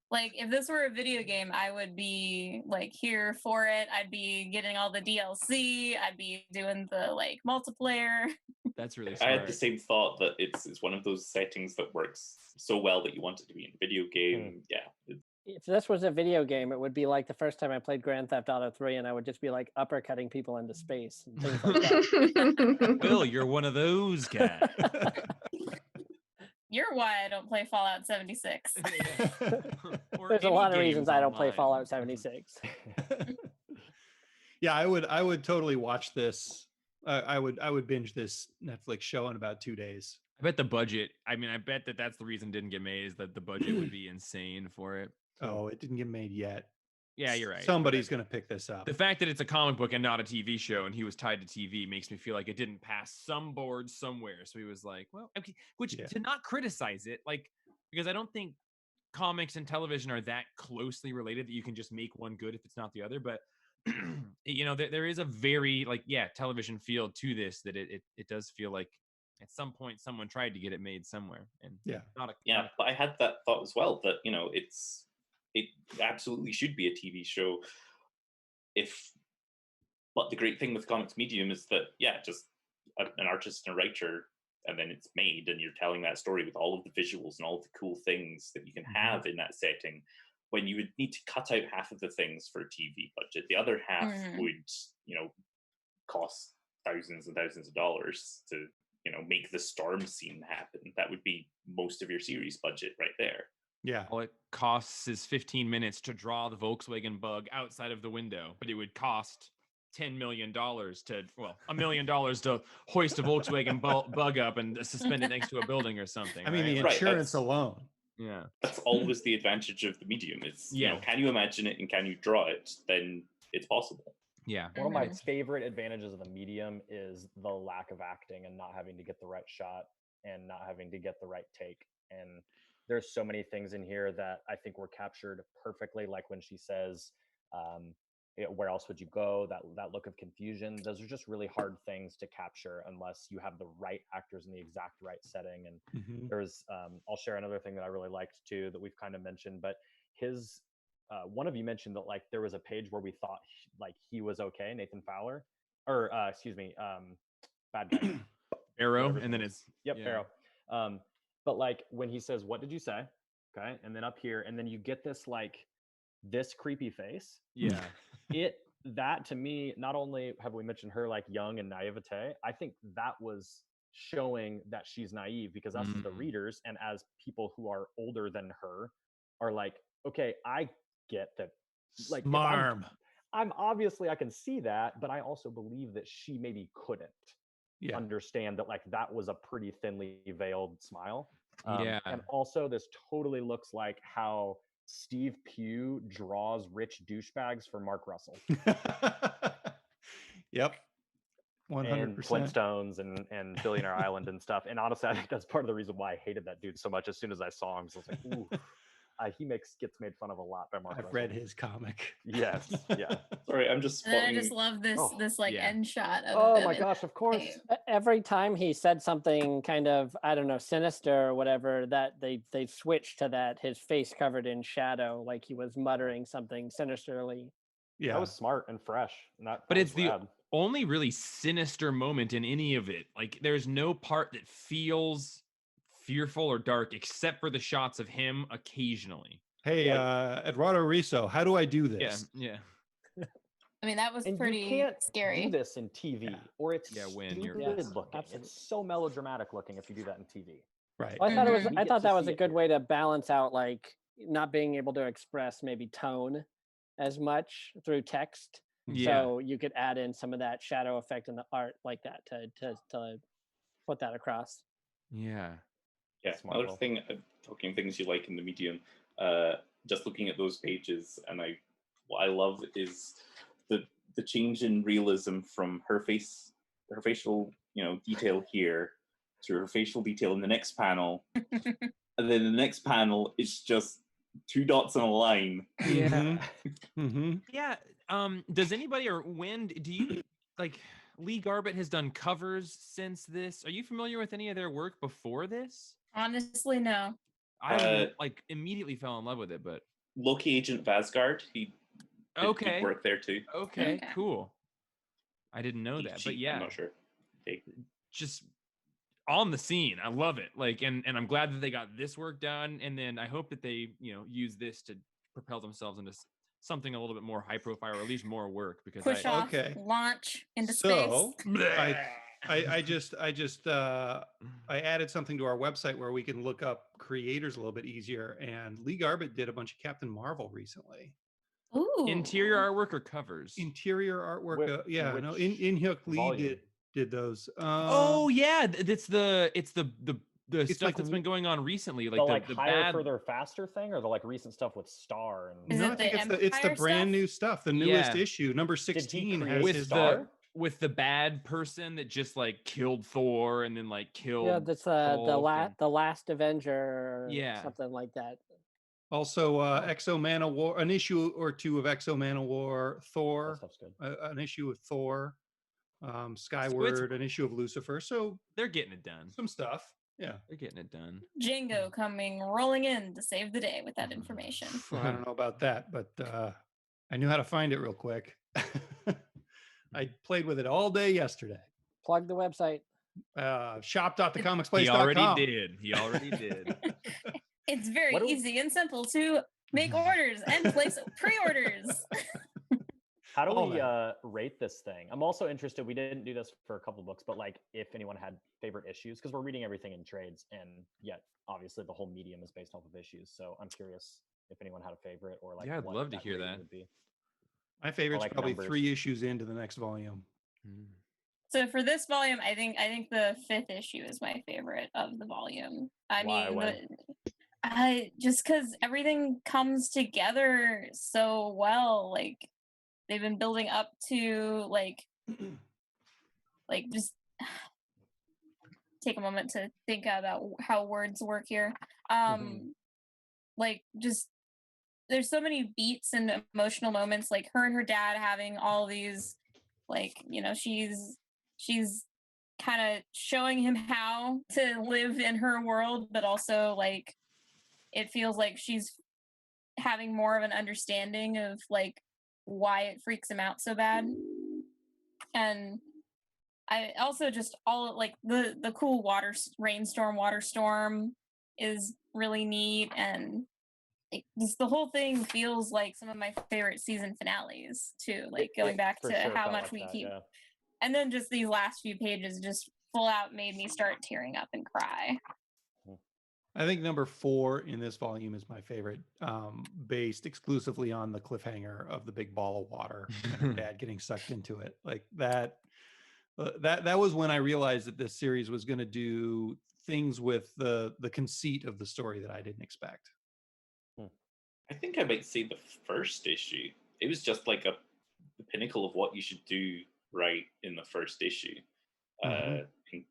Like if this were a video game, I would be like here for it. I'd be getting all the DLC. I'd be doing the like multiplayer. That's really I smart. had the same thought that it's one of those settings that works so well that you want it to be in a video game. Yeah. If this was a video game, it would be like the first time I played Grand Theft Auto 3, and I would just be like uppercutting people into space and things like that. Will, you're one of those guys. You're why I don't play Fallout 76. Or There's a any lot of games reasons I don't play online. Fallout 76. Yeah, I would totally watch this. I would binge this Netflix show in about 2 days. I bet the budget. I mean, I bet that's the reason it didn't get made, is that the budget would be insane for it. Oh, it didn't get made yet. Yeah, you're right. Somebody's gonna pick this up. The fact that it's a comic book and not a TV show, and he was tied to TV, makes me feel like it didn't pass some board somewhere. So he was like, "Well, okay." Which, Yeah. to not criticize it, like, because I don't think comics and television are that closely related that you can just make one good if it's not the other. But you know, there is a very television feel to this, that it does feel like at some point someone tried to get it made somewhere, and Yeah. Yeah, but I had that thought as well, that, you know, it absolutely should be a TV show. But the great thing with comics medium is that, yeah, just an artist and a writer, and then it's made, and you're telling that story with all of the visuals and all of the cool things that you can have in that setting. when you would need to cut out half of the things for a TV budget. The other half would, cost thousands and thousands of dollars to, make the storm scene happen. That would be most of your series budget right there. Yeah. All it costs is 15 minutes to draw the Volkswagen Bug outside of the window, but it would cost $10 million $1 million to hoist a Volkswagen Bug up and suspend it next to a building or something. I mean, the right? insurance alone. Yeah. That's always the advantage of the medium. Is, Yeah. Can you imagine it and can you draw it? Then it's possible. Yeah. One of my favorite advantages of the medium is the lack of acting and not having to get the right shot and not having to get the right take. And there's so many things in here that I think were captured perfectly. Like when she says, where else would you go? That look of confusion. Those are just really hard things to capture unless you have the right actors in the exact right setting. And there's, I'll share another thing that I really liked too, that we've kind of mentioned, but his, one of you mentioned that like there was a page where we thought he was okay, Nathan Fowler, or bad guy. Arrow, and then it's Arrow. But like when he says, "What did you say?" Okay, and then up here, and then you get this like this creepy face. Yeah. That to me, not only have we mentioned her like young and naivete, I think that was showing that she's naive, because us as the readers and as people who are older than her are like, okay, I get that. Like, Marm. I'm obviously I can see that, but I also believe that she maybe couldn't understand that like that was a pretty thinly veiled smile. And also this totally looks like how Steve Pugh draws rich douchebags for Mark Russell. Yep. 100%. And Flintstones and Billionaire Island and stuff. And honestly, I think that's part of the reason why I hated that dude so much. As soon as I saw him, so I was like, ooh. He gets made fun of a lot by Mark I've Russell. read his comic. Yes, yeah. Sorry, I'm just. And then I just love this end shot of Oh him my in gosh, of course. cave. Every time he said something kind of, I don't know, sinister or whatever, that they switched to that, his face covered in shadow, like he was muttering something sinisterly. Yeah. That was smart and fresh. But it's the only really sinister moment in any of it. Like there's no part that feels fearful or dark except for the shots of him occasionally. Hey, Eduardo Riso, how do I do this? Yeah. I mean, that was and pretty you can't scary. do this in TV, or it's when you're looking. It's so melodramatic looking if you do that in TV. Right. Well, I thought that was a it good way to balance out like not being able to express maybe tone as much through text. Yeah. So you could add in some of that shadow effect in the art like that to put that across. Yeah. Yeah. Another thing, talking things you like in the medium, just looking at those pages, and what I love is the change in realism from her facial, detail here to her facial detail in the next panel, and then the next panel is just 2 dots on a line. Yeah. Yeah. Does anybody or when do you like? Lee Garbett has done covers since this. Are you familiar with any of their work before this? Honestly, no. I immediately fell in love with it, but Loki Agent Vasgard, he did good work there too. Okay, cool. I didn't know that, but yeah, I'm not sure. Just on the scene, I love it. Like, and I'm glad that they got this work done, and then I hope that they use this to propel themselves into something a little bit more high profile, or at least more work. Because push off, launch into space. I added something to our website where we can look up creators a little bit easier, and Lee Garbett did a bunch of Captain Marvel recently. Ooh. Interior artwork or covers? Interior artwork. Inhyuk Lee did those. Oh yeah, it's the stuff like that's been going on recently, like the higher, bad... further, faster thing, or the like recent stuff with Star and. I think it's the brand new stuff, the newest issue, number 16 has with his Star. With the bad person that just like killed Thor and then like killed. Yeah, that's the last Avenger. Or something like that. Also, Exo Man of War, an issue or 2 of Exo Man of War, Thor, an issue of Thor, Skyward, an issue of Lucifer. So they're getting it done. Some stuff. Yeah, they're getting it done. Django coming rolling in to save the day with that information. I don't know about that, but I knew how to find it real quick. I played with it all day yesterday. Plug the website. Shop.thecomicsplace.com. He already did. It's very easy and simple to Make orders and place pre-orders. How do All we that. rate this thing? I'm also interested. We didn't do this for a couple books, but like if anyone had favorite issues, because we're reading everything in trades, and yet obviously the whole medium is based off of issues. So I'm curious if anyone had a favorite or like Yeah, I'd what love to hear rating that. would be. My favorite's like probably numbers. 3 issues into the next volume. So for this volume, I think the 5th issue is my favorite of the volume. Just because everything comes together so well. Like they've been building up to like just take a moment to think about how words work here. Like just there's so many beats and emotional moments, like her and her dad having all these, like, you know, she's kind of showing him how to live in her world, but also like it feels like she's having more of an understanding of like why it freaks him out so bad. And I also just all like the cool water storm is really neat, and the whole thing feels like some of my favorite season finales too, like going back to how much we keep. Yeah. And then just these last few pages just full out made me start tearing up and cry. I think number 4 in this volume is my favorite, based exclusively on the cliffhanger of the big ball of water and her dad getting sucked into it. Like that was when I realized that this series was going to do things with the conceit of the story that I didn't expect. I think I might say the first issue. It was just like the pinnacle of what you should do right in the first issue. And,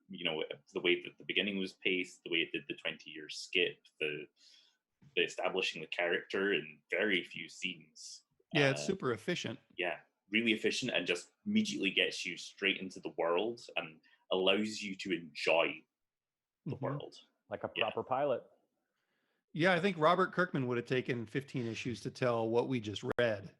you know, the way that the beginning was paced, the way it did the 20-year skip, the establishing the character in very few scenes. Yeah, it's super efficient. Yeah, really efficient, and just immediately gets you straight into the world and allows you to enjoy the world. Like a proper pilot. Yeah, I think Robert Kirkman would have taken 15 issues to tell what we just read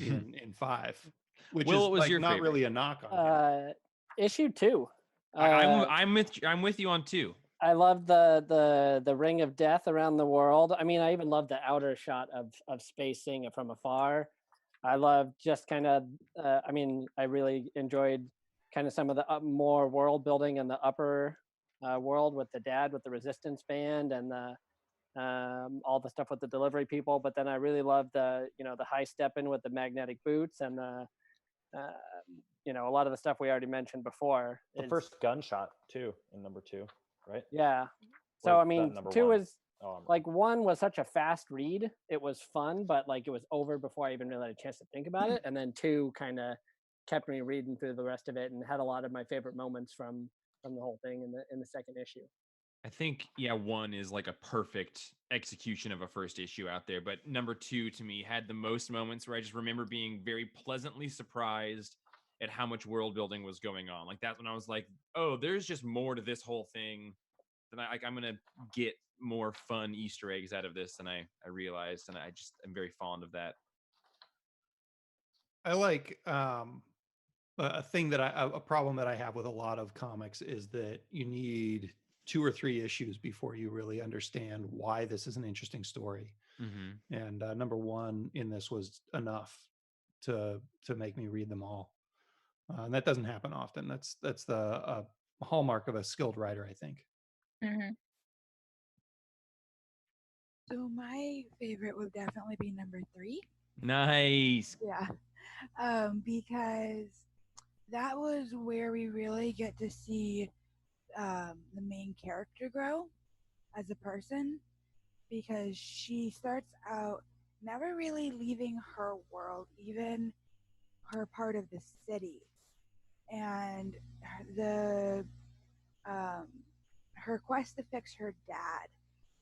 in 5, which Will, is what was like your not favorite? really a knock on him. Issue 2. I'm with you on 2. I love the ring of death around the world. I mean, I even love the outer shot of space, seeing it from afar. I love just kind of. I mean, I really enjoyed kind of some of the more world building in the upper world with the dad with the resistance band and the all the stuff with the delivery people. But then I really love the high step in with the magnetic boots and the a lot of the stuff we already mentioned before. The first gunshot too in number 2, right? Yeah. So I mean, 2 is like 1 was such a fast read. It was fun, but like it was over before I even really had a chance to think about it. And then 2 kind of kept me reading through the rest of it and had a lot of my favorite moments from the whole thing in the second issue. I think 1 is like a perfect execution of a first issue out there, but number 2 to me had the most moments where I just remember being very pleasantly surprised at how much world building was going on. Like that's when I was like, oh, there's just more to this whole thing than I'm gonna get more fun Easter eggs out of this than I realized, and I just am very fond of that. I like a thing that a problem that I have with a lot of comics is that you need 2 or 3 issues before you really understand why this is an interesting story. And number 1 in this was enough to make me read them all. And that doesn't happen often. That's the hallmark of a skilled writer, I think. So my favorite would definitely be number 3. Nice. Yeah. Because that was where we really get to see the main character grow as a person, because she starts out never really leaving her world, even her part of the city. And her quest to fix her dad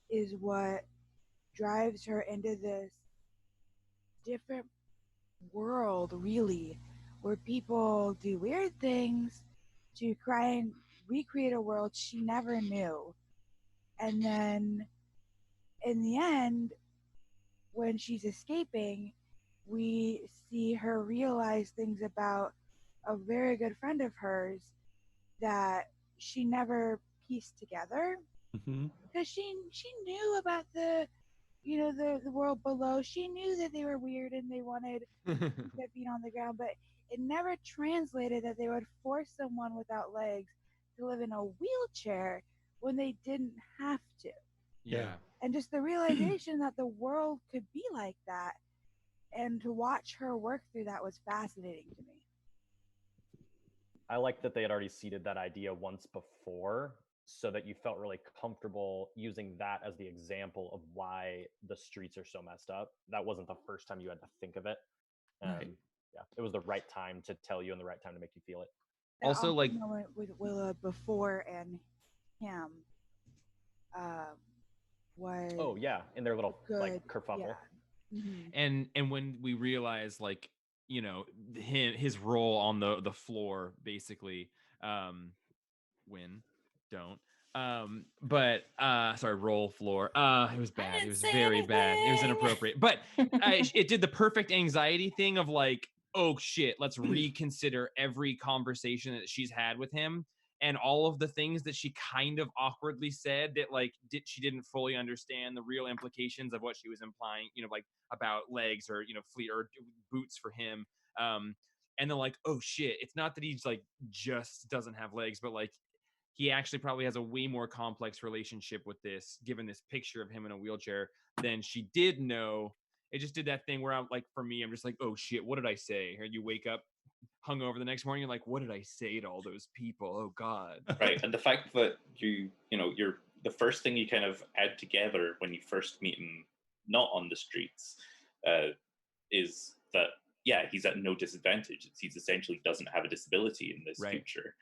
is what drives her into this different world, really, where people do weird things to try and recreate a world she never knew. And then in the end, when she's escaping, we see her realize things about a very good friend of hers that she never pieced together, because she knew about the the world below. She knew that they were weird and they wanted to get feet on the ground, but it never translated that they would force someone without legs to live in a wheelchair when they didn't have to. Yeah. And just the realization that the world could be like that, and to watch her work through that was fascinating to me. I like that they had already seeded that idea once before, so that you felt really comfortable using that as the example of why the streets are so messed up. That wasn't the first time you had to think of it. Right. Yeah, it was the right time to tell you and the right time to make you feel it. That Also, like, moment with Willa before and him was Oh yeah, in their little good. like kerfuffle. Yeah. Mhm. and when we realize, like, his role on the floor, basically, win, don't, but sorry, roll floor, it was bad, it was very bad, it was inappropriate, but it did the perfect anxiety thing of like, oh shit, let's reconsider every conversation that she's had with him, and all of the things that she kind of awkwardly said that, like, she didn't fully understand the real implications of what she was implying, like, about legs, or fleet, or boots for him. And then, like, oh shit, it's not that he's like just doesn't have legs, but like he actually probably has a way more complex relationship with this, given this picture of him in a wheelchair, than she did know. It just did that thing where I'm like, for me, I'm just like, oh shit, what did I say? And you wake up hungover the next morning, you're like, what did I say to all those people? Oh God. Right, and the fact that you're the first thing you kind of add together when you first meet him, not on the streets, is that he's at no disadvantage. He's essentially doesn't have a disability in this Right. future,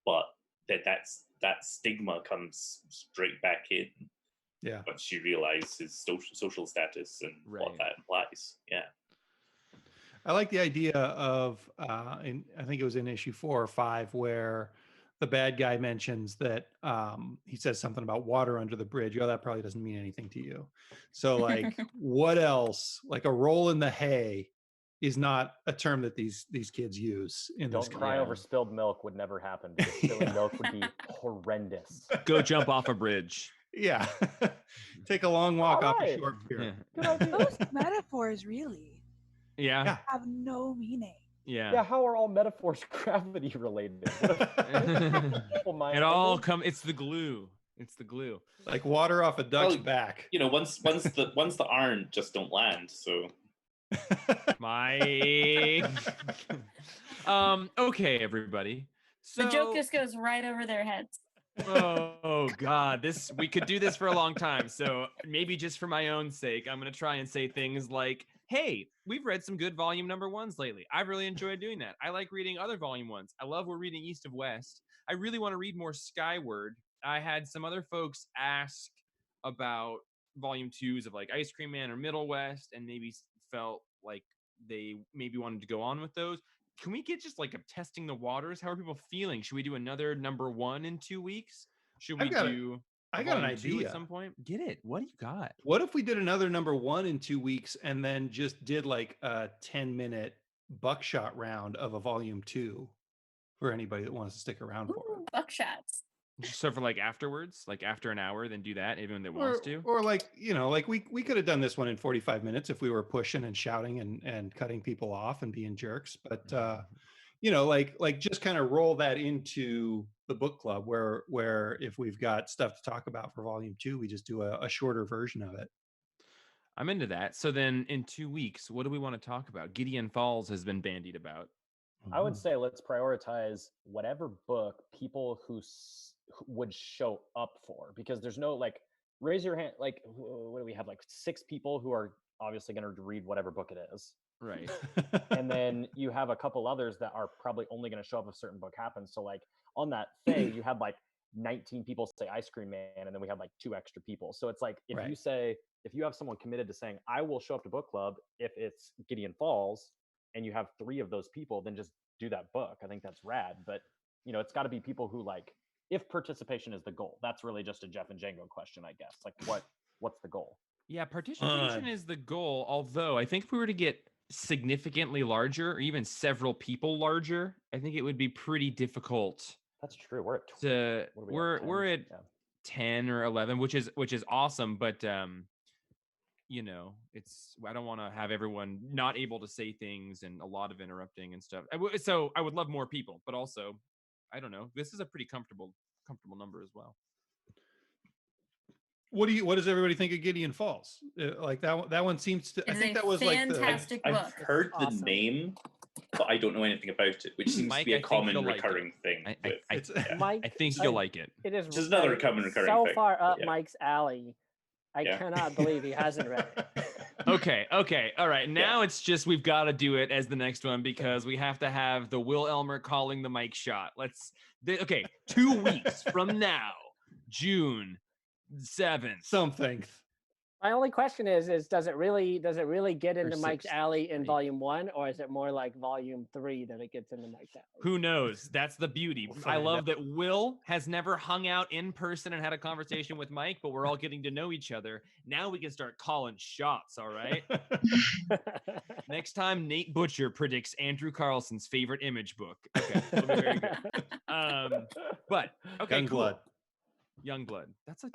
but that stigma comes straight back in. Yeah. Once you realize his social status and what Right. that implies. Yeah. I like the idea of, I think it was in issue 4 or 5, where the bad guy mentions that he says something about water under the bridge. Oh, that probably doesn't mean anything to you. So, like, what else? Like a roll in the hay is not a term that these kids use in this. Don't cry Yeah. over spilled milk would never happen, because spilling milk would be horrendous. Go jump off a bridge. Yeah. Take a long walk off a Alright. short pier. Good idea. Those metaphors really Yeah. have no meaning. Yeah. Yeah, how are all metaphors gravity related? People might It all argue. it's the glue. It's the glue. Like water off a duck's Well, back. Once the iron just don't land. So My okay, everybody. So The joke just goes right over their heads. oh God, we could do this for a long time. So maybe just for my own sake, I'm gonna try and say things like, hey, we've read some good volume number 1s lately. I've really enjoyed doing that. I like reading other volume 1s. I love we're reading East of West. I really want to read more Skyward. I had some other folks ask about volume 2s of like Ice Cream Man or Middle West, and maybe felt like they maybe wanted to go on with those. Can we get just like a testing the waters? How are people feeling? Should we do another number 1 in 2 weeks? Should we do I got an volume 2 idea. at some point? Get it. What do you got? What if we did another number 1 in 2 weeks, and then just did like a 10-minute buckshot round of a volume 2 for anybody that wants to stick around for Ooh, it? buckshots. So for like afterwards, like after an hour, then do that. Anyone that wants to. Or like, like we could have done this one in 45 minutes if we were pushing and shouting and cutting people off and being jerks. But like just kind of roll that into the book club where if we've got stuff to talk about for volume 2, we just do a shorter version of it. I'm into that. So then in 2 weeks, what do we want to talk about? Gideon Falls has been bandied about. I would say let's prioritize whatever book people who would show up for, because there's no like raise your hand. Like, what do we have? Like 6 people who are obviously going to read whatever book it is. Right. And then you have a couple others that are probably only going to show up if a certain book happens. So like on that thing, you had like 19 people say Ice Cream Man, and then we had like 2 extra people. So it's like, if you have someone committed to saying, I will show up to book club if it's Gideon Falls, and you have 3 of those people, then just do that book. I think that's rad. But it's got to be people who like, if participation is the goal, that's really just a Jeff and Django question, I guess. Like what's the goal? Yeah, participation is the goal. Although I think if we were to get significantly larger, or even several people larger, I think it would be pretty difficult. That's true. We're at 10? we're at 10 or 11, which is awesome, but you know, I don't want to have everyone not able to say things and a lot of interrupting and stuff. So I would love more people, but also, I don't know. This is a pretty comfortable number as well. What does everybody think of Gideon Falls? Like that one seems to. I think that was like fantastic I've book. heard the name, but I don't know anything about it, which seems Mike, to be I a think common you'll like recurring thing. Mike, I think you'll like it. It is Which is another common recurring so thing. far up Yeah. Mike's alley. I cannot believe he hasn't read it. Okay. All right. Now it's just we've got to do it as the next one because we have to have the Will Elmer calling the Mike shot. Okay, 2 weeks from now, June 7th. Something. My only question is does it really get into Mike's 6th, alley in volume 1, or is it more like volume 3 that it gets into Mike's alley? Who knows? That's the beauty. I love that Will has never hung out in person and had a conversation with Mike, but we're all getting to know each other. Now we can start calling shots, all right? Next time, Nate Butcher predicts Andrew Carlson's favorite Image book. Okay, that'll be very good. But, okay, cool. Youngblood. That's a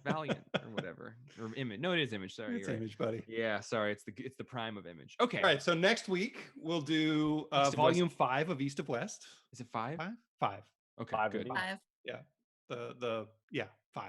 Valiant or whatever. Or Image. No, it is Image. Sorry. It's Image, buddy. Yeah, sorry. It's the prime of Image. Okay. All right. So next week we'll do volume 5 of East of West. Is it 5? 5. Okay, good. 5. Yeah. The 5.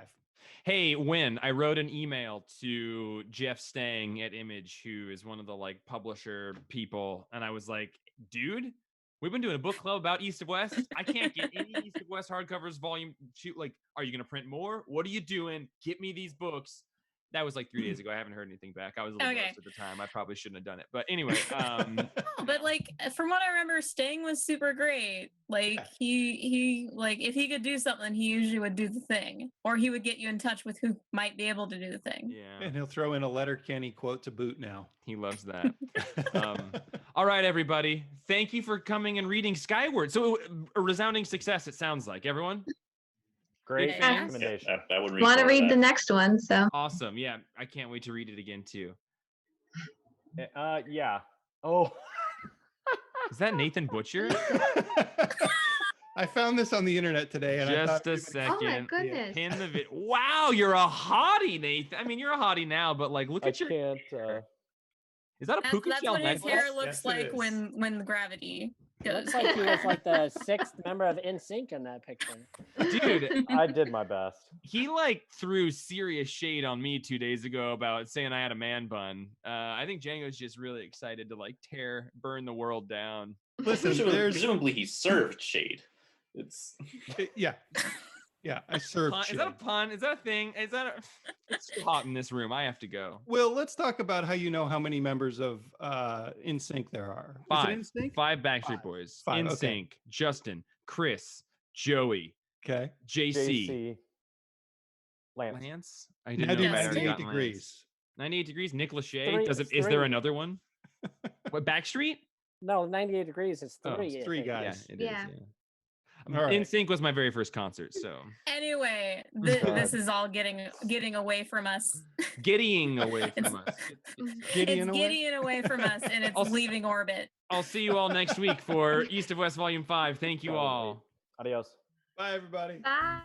Hey, Win, I wrote an email to Jeff Stang at Image, who is one of the like publisher people, and I was like, dude, we've been doing a book club about East of West. I can't get any East of West hardcovers volume 2. Like, are you going to print more? What are you doing? Get me these books. That was like 3 days ago. I haven't heard anything back. I was a little nervous at the time. I probably shouldn't have done it. But anyway. But like, from what I remember, Stang was super great. Like he like, if he could do something, he usually would do the thing, or he would get you in touch with who might be able to do the thing. Yeah. And he'll throw in a Letterkenny quote to boot now. He loves that. All right, everybody. Thank you for coming and reading Skyward. So a resounding success, it sounds like. Everyone? Great Big fans? recommendation. I would Want to read the next one? So Awesome. Yeah, I can't wait to read it again too. Yeah. Oh. Is that Nathan Butcher? I found this on the internet today, and I Just thought a second. oh my goodness, Pin the vid. Wow, you're a hottie, Nathan. I mean, you're a hottie now, but like, look I at your. can't. Is that a puka That's shell what his necklace? hair looks Yes, it like is. when the gravity goes. Looks like he was like the 6th member of NSYNC in that picture. Dude, I did my best. he like threw serious shade on me 2 days ago about saying I had a man bun. I think Django's just really excited to like burn the world down. Listen, Presumably he served shade. It's yeah. I served. Pun, is that a pun? Is that a thing? Is that it's too hot in this room. I have to go. Well, let's talk about how you know how many members of NSYNC there are. Is it NSYNC? 5 Backstreet Boys. 5, NSYNC. okay. Justin, Chris, Joey, Okay. JC, Lance. Lance. I didn't know if I'd already 98 gotten degrees. Lance. 98 degrees. Nick Lachey. Three, Is it's there 3. another one? What, Backstreet? No, 98 degrees is 3. Oh, It's 3 guys. Yeah, it is. Yeah. All right. NSYNC was my very first concert, so Anyway, this is all getting away from us. getting away from us. Gideon It's away? getting away from us, and it's I'll- leaving orbit. I'll see you all next week for East of West Volume 5. Thank you all. Adios. Bye, everybody. bye.